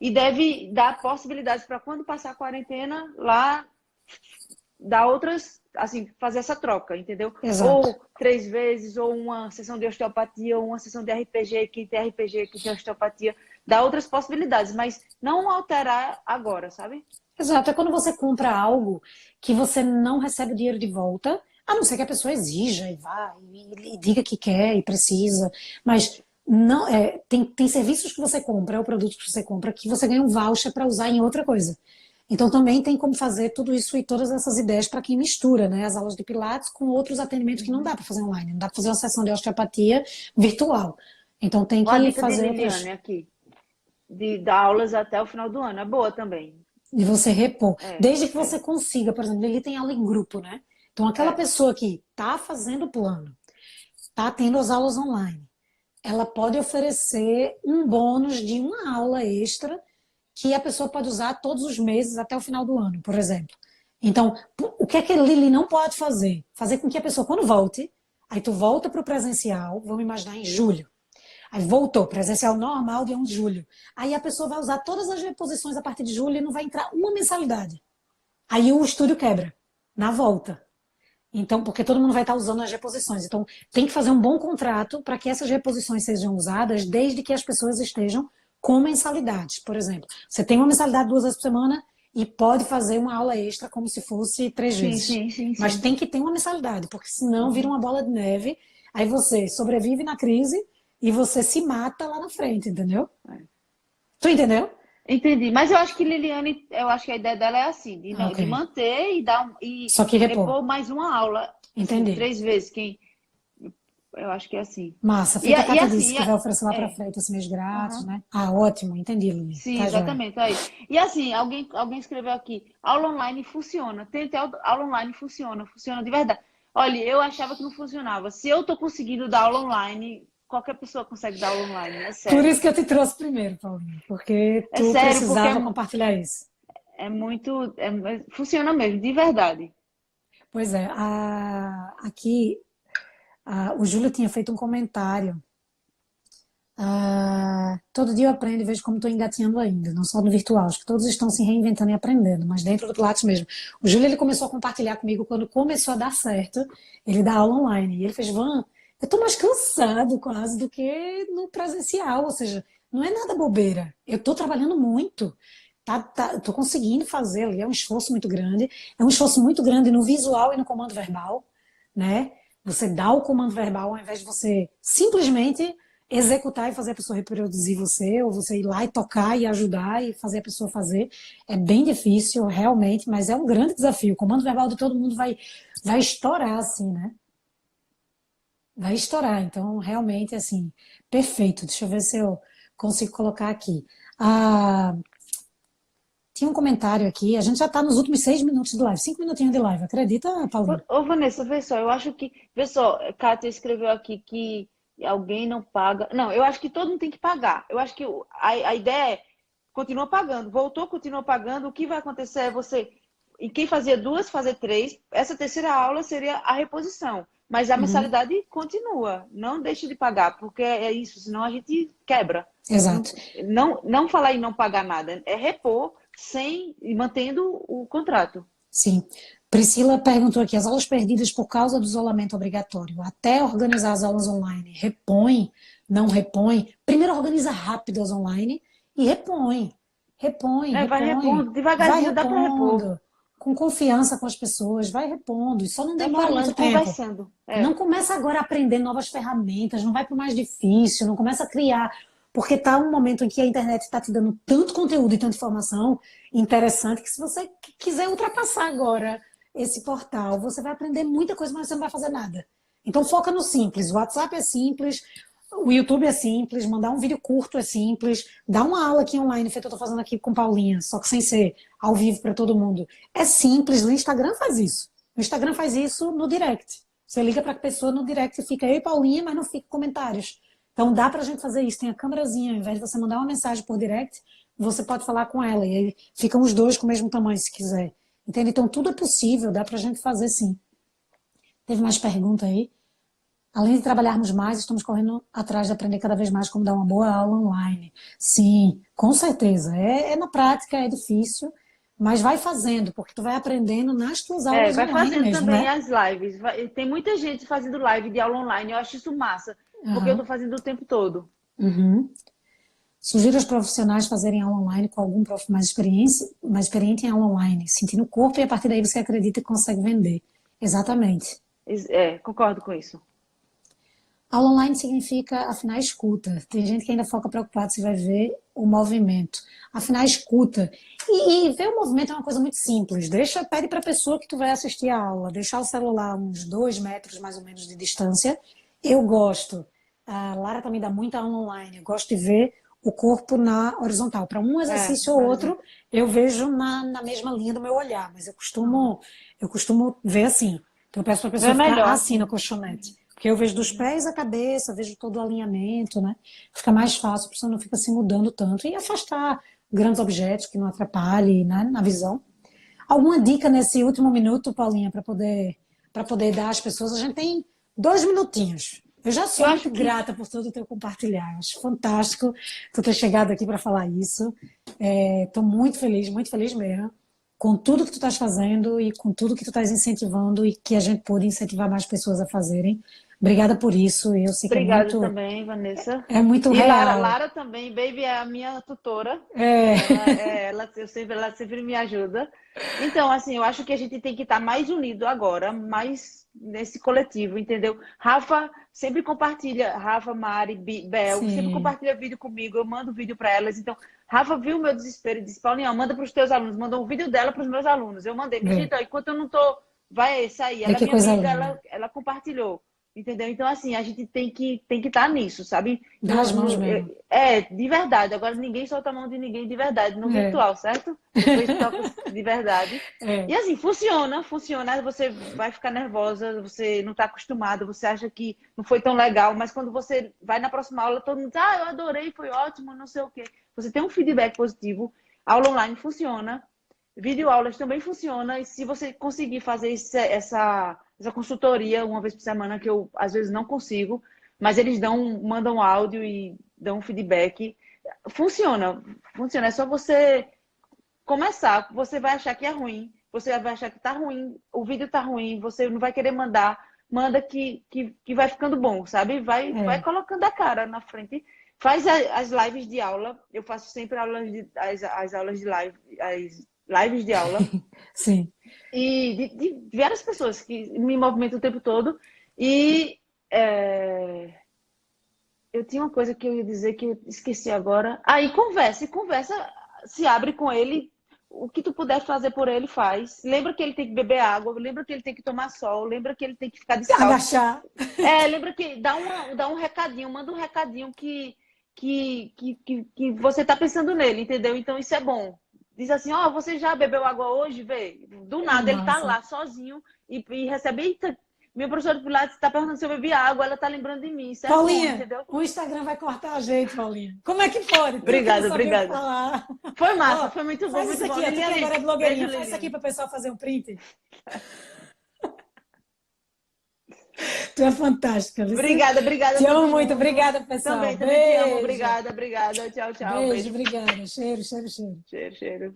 Speaker 2: E deve dar possibilidades para quando passar a quarentena, lá dar outras, assim, fazer essa troca, entendeu?
Speaker 1: Exato.
Speaker 2: Ou 3 vezes, ou uma sessão de osteopatia, ou uma sessão de RPG, que tem RPG, que tem osteopatia, dá outras possibilidades, mas não alterar agora, sabe?
Speaker 1: Exato. É quando você compra algo que você não recebe o dinheiro de volta, a não ser que a pessoa exija e vá e diga que quer e precisa. Mas não tem serviços que você compra, ou produtos que você compra, que você ganha um voucher para usar em outra coisa. Então também tem como fazer tudo isso e todas essas ideias para quem mistura, né? As aulas de Pilates com outros atendimentos que não dá
Speaker 2: Uhum.
Speaker 1: para fazer online, não dá para fazer uma sessão de osteopatia virtual. Então tem
Speaker 2: Ou a
Speaker 1: que
Speaker 2: dica de
Speaker 1: fazer outras.
Speaker 2: Liliane aqui, de dar aulas até o final do ano, é boa também.
Speaker 1: De você repor.
Speaker 2: É,
Speaker 1: Desde que
Speaker 2: é,
Speaker 1: você consiga, por exemplo, ele tem aula em grupo, né? Então, aquela
Speaker 2: é.
Speaker 1: pessoa que está fazendo o plano, está tendo as aulas online, ela pode oferecer um bônus de uma aula extra que a pessoa pode usar todos os meses até o final do ano, por exemplo. Então, o que é que a Lili não pode fazer? Fazer com que a pessoa, quando volte, aí tu volta para o presencial, vamos imaginar em julho. Aí voltou, presencial normal, dia 1 de julho. Aí a pessoa vai usar todas as reposições a partir de julho e não vai entrar uma mensalidade. Aí o estúdio quebra, na volta. Então, porque todo mundo vai estar usando as reposições. Então, tem que fazer um bom contrato para que essas reposições sejam usadas desde que as pessoas estejam com mensalidades. Por exemplo, você tem uma mensalidade 2 vezes por semana e pode fazer uma aula extra como se fosse 3
Speaker 2: Sim,
Speaker 1: vezes.
Speaker 2: sim, sim,
Speaker 1: Mas
Speaker 2: sim.
Speaker 1: tem que ter uma mensalidade, porque senão vira
Speaker 2: Uhum.
Speaker 1: uma bola de neve. Aí você sobrevive na crise e você se mata lá na frente, entendeu?
Speaker 2: É.
Speaker 1: Tu entendeu?
Speaker 2: Entendi. Mas eu acho que Liliane, eu acho que a ideia dela é assim, de,
Speaker 1: Ah, ok.
Speaker 2: de manter e dar e
Speaker 1: Só que repor.
Speaker 2: repor mais uma aula, assim,
Speaker 1: Entendi.
Speaker 2: 3 vezes. Eu acho que é assim.
Speaker 1: Massa,
Speaker 2: E,
Speaker 1: feita a
Speaker 2: e
Speaker 1: Cátia
Speaker 2: assim,
Speaker 1: disse que vai oferecer lá pra
Speaker 2: é.
Speaker 1: frente esse mês grátis,
Speaker 2: Aham.
Speaker 1: né? Ah, ótimo, entendi, Lili.
Speaker 2: Sim,
Speaker 1: Tá joia.
Speaker 2: exatamente, aí. E assim, alguém escreveu aqui, aula online funciona. Tente aula online funciona de verdade. Olha, eu achava que não funcionava. Se eu tô conseguindo dar aula online, qualquer pessoa consegue dar aula online, é
Speaker 1: Por
Speaker 2: sério.
Speaker 1: isso que eu te trouxe primeiro, Paulinho, porque
Speaker 2: É
Speaker 1: tu
Speaker 2: sério, porque
Speaker 1: precisava compartilhar isso.
Speaker 2: funciona mesmo, de verdade.
Speaker 1: Pois é, aqui o Júlio tinha feito um comentário. Todo dia eu aprendo e vejo como estou engatinhando ainda, não só no virtual, acho que todos estão se reinventando e aprendendo, mas dentro do Pilates mesmo. O Júlio ele começou a compartilhar comigo quando começou a dar certo, ele dá aula online, e ele fez, Van, eu estou mais cansado quase do que no presencial, ou seja, não é nada bobeira, eu estou trabalhando muito, tô conseguindo fazer ali, é um esforço muito grande no visual e no comando verbal, né? Você dá o comando verbal ao invés de você simplesmente executar e fazer a pessoa reproduzir você, ou você ir lá e tocar e ajudar e fazer a pessoa fazer. É bem difícil, realmente, mas é um grande desafio. O comando verbal de todo mundo vai estourar, assim, né? Vai estourar. Então, realmente, assim, perfeito. Deixa eu ver se eu consigo colocar aqui. Ah, tinha um comentário aqui. A gente já está nos últimos 6 minutos de live, 5 minutinhos de live. Acredita, Paulinho?
Speaker 2: Ô, Vanessa, vê só, eu acho que. Vê só, Kátia escreveu aqui que alguém não paga. Não, eu acho que todo mundo tem que pagar. Eu acho que a ideia é continua pagando. Voltou, continua pagando. O que vai acontecer é você. E quem fazia duas, fazer três. Essa terceira aula seria a reposição. Mas a
Speaker 1: Uhum,
Speaker 2: mensalidade continua. Não deixe de pagar, porque é isso, senão a gente quebra. Não,
Speaker 1: exato.
Speaker 2: não falar em não pagar nada, é repor sem e mantendo o contrato.
Speaker 1: Sim. Priscila perguntou aqui, as aulas perdidas por causa do isolamento obrigatório, até organizar as aulas online, repõe, não repõe? Primeiro organiza rápido as online e repõe. Repõe,
Speaker 2: É, vai
Speaker 1: repõe.
Speaker 2: repondo,
Speaker 1: Vai
Speaker 2: devagarzinho dá para repor.
Speaker 1: repondo, com confiança com as pessoas, vai repondo. E só não
Speaker 2: Vai
Speaker 1: demora muito
Speaker 2: falando,
Speaker 1: tempo.
Speaker 2: conversando.
Speaker 1: Não
Speaker 2: É.
Speaker 1: começa agora a aprender novas ferramentas, não vai para o mais difícil, não começa a criar. Porque tá um momento em que a internet está te dando tanto conteúdo e tanta informação interessante que se você quiser ultrapassar agora esse portal, você vai aprender muita coisa, mas você não vai fazer nada. Então foca no simples. O WhatsApp é simples, o YouTube é simples, mandar um vídeo curto é simples, dar uma aula aqui online, feito eu tô fazendo aqui com Paulinha, só que sem ser ao vivo para todo mundo. É simples, o Instagram faz isso. O Instagram faz isso no direct. Você liga para a pessoa no direct e fica eu e Paulinha, mas não fica comentários. Então dá pra gente fazer isso, tem a câmerazinha, ao invés de você mandar uma mensagem por direct, você pode falar com ela, e aí ficam os dois com o mesmo tamanho, se quiser. Entende? Então tudo é possível, dá pra gente fazer sim. Teve mais pergunta aí? Além de trabalharmos mais, estamos correndo atrás de aprender cada vez mais como dar uma boa aula online. Sim, com certeza. É na prática, é difícil, mas vai fazendo, porque tu vai aprendendo nas tuas aulas
Speaker 2: Vai
Speaker 1: online
Speaker 2: fazendo
Speaker 1: mesmo,
Speaker 2: também
Speaker 1: né?
Speaker 2: as lives. Tem muita gente fazendo live de aula online. Eu acho isso massa, porque eu tô fazendo o tempo todo.
Speaker 1: Uhum. Sugiro aos profissionais fazerem aula online com algum prof mais experiente em aula online, sentindo o corpo e a partir daí você acredita que consegue vender. Exatamente.
Speaker 2: Concordo com isso.
Speaker 1: Aula online significa afinar a escuta. Tem gente que ainda foca preocupado se vai ver o movimento. Afinar a escuta. E ver o movimento é uma coisa muito simples. Pede para a pessoa que tu vai assistir a aula, deixar o celular uns 2 metros mais ou menos de distância. Eu gosto. A Lara também dá muita aula online. Eu gosto de ver o corpo na horizontal. Para um exercício ou outro, eu vejo na mesma linha do meu olhar, mas eu costumo ver assim. Então eu peço para a pessoa ficar assim no colchonete. Porque eu vejo dos pés à cabeça, vejo todo o alinhamento, né? Fica mais fácil, a pessoa não fica se mudando tanto. E afastar grandes objetos que não atrapalhem, né, na visão. Alguma dica nesse último minuto, Paulinha, para poder dar às pessoas? A gente tem 2 minutinhos. Eu já sou muito grata por todo o teu compartilhar. Eu acho fantástico tu ter chegado aqui para falar isso. Estou muito feliz mesmo, com tudo que tu estás fazendo e com tudo que tu estás incentivando e que a gente pôde incentivar mais pessoas a fazerem. Obrigada por isso. Eu sei que
Speaker 2: Obrigada também, Vanessa.
Speaker 1: É muito
Speaker 2: e
Speaker 1: real.
Speaker 2: Lara também, Baby é a minha tutora. Ela sempre me ajuda. Então, assim, eu acho que a gente tem que estar mais unido agora, mais nesse coletivo, entendeu? Rafa sempre compartilha, Rafa, Mari, Bel, sempre compartilha vídeo comigo, eu mando vídeo para elas. Então, Rafa viu o meu desespero e disse, Paulinha, manda para os teus alunos, mandou um vídeo dela para os meus alunos. Eu mandei, então, enquanto eu não tô, vai sair. Ela é minha amiga, ela compartilhou. Entendeu? Então, assim, a gente tem que estar nisso, sabe?
Speaker 1: Dá as mãos mesmo.
Speaker 2: De verdade. Agora, ninguém solta a mão de ninguém de verdade, no virtual, certo? Depois toca de verdade. E assim, funciona. Você vai ficar nervosa, você não está acostumado, você acha que não foi tão legal, mas quando você vai na próxima aula, todo mundo diz, eu adorei, foi ótimo, não sei o quê. Você tem um feedback positivo, aula online funciona, videoaulas também funciona, e se você conseguir fazer essa consultoria uma vez por semana, que eu às vezes não consigo, mas eles mandam áudio e dão feedback. Funciona. É só você começar. Você vai achar que é ruim, você vai achar que tá ruim, o vídeo tá ruim, você não vai querer manda que vai ficando bom, sabe? Vai colocando a cara na frente. Faz as lives de aula, eu faço sempre as aulas de live, as lives de aula.
Speaker 1: Sim.
Speaker 2: E de várias pessoas que me movimentam o tempo todo. E eu tinha uma coisa que eu ia dizer que eu esqueci agora. E conversa, se abre com ele. O que tu puder fazer por ele, faz. Lembra que ele tem que beber água, lembra que ele tem que tomar sol, lembra que ele tem que ficar descalço.
Speaker 1: Agachar.
Speaker 2: Lembra que dá um recadinho, manda um recadinho que você tá pensando nele, entendeu? Então isso é bom. Diz assim, você já bebeu água hoje, vê? Do nada ele tá lá sozinho e recebe, eita, minha professora de Pilates tá perguntando se eu bebi água, ela tá lembrando de mim. Isso é
Speaker 1: Paulinha,
Speaker 2: bom, entendeu?
Speaker 1: o Instagram vai cortar a gente, Paulinha. Como é que pode?
Speaker 2: Obrigada. Foi massa, foi muito bom,
Speaker 1: faz
Speaker 2: muito
Speaker 1: isso
Speaker 2: bom.
Speaker 1: aqui, agora é blogueirinha. Faz isso aqui para o pessoal fazer um print. Tu é fantástica.
Speaker 2: Obrigada.
Speaker 1: Te amo muito, obrigada, pessoal.
Speaker 2: Também te amo, obrigada. Tchau.
Speaker 1: Beijo, obrigada. Cheiro.
Speaker 2: Cheiro.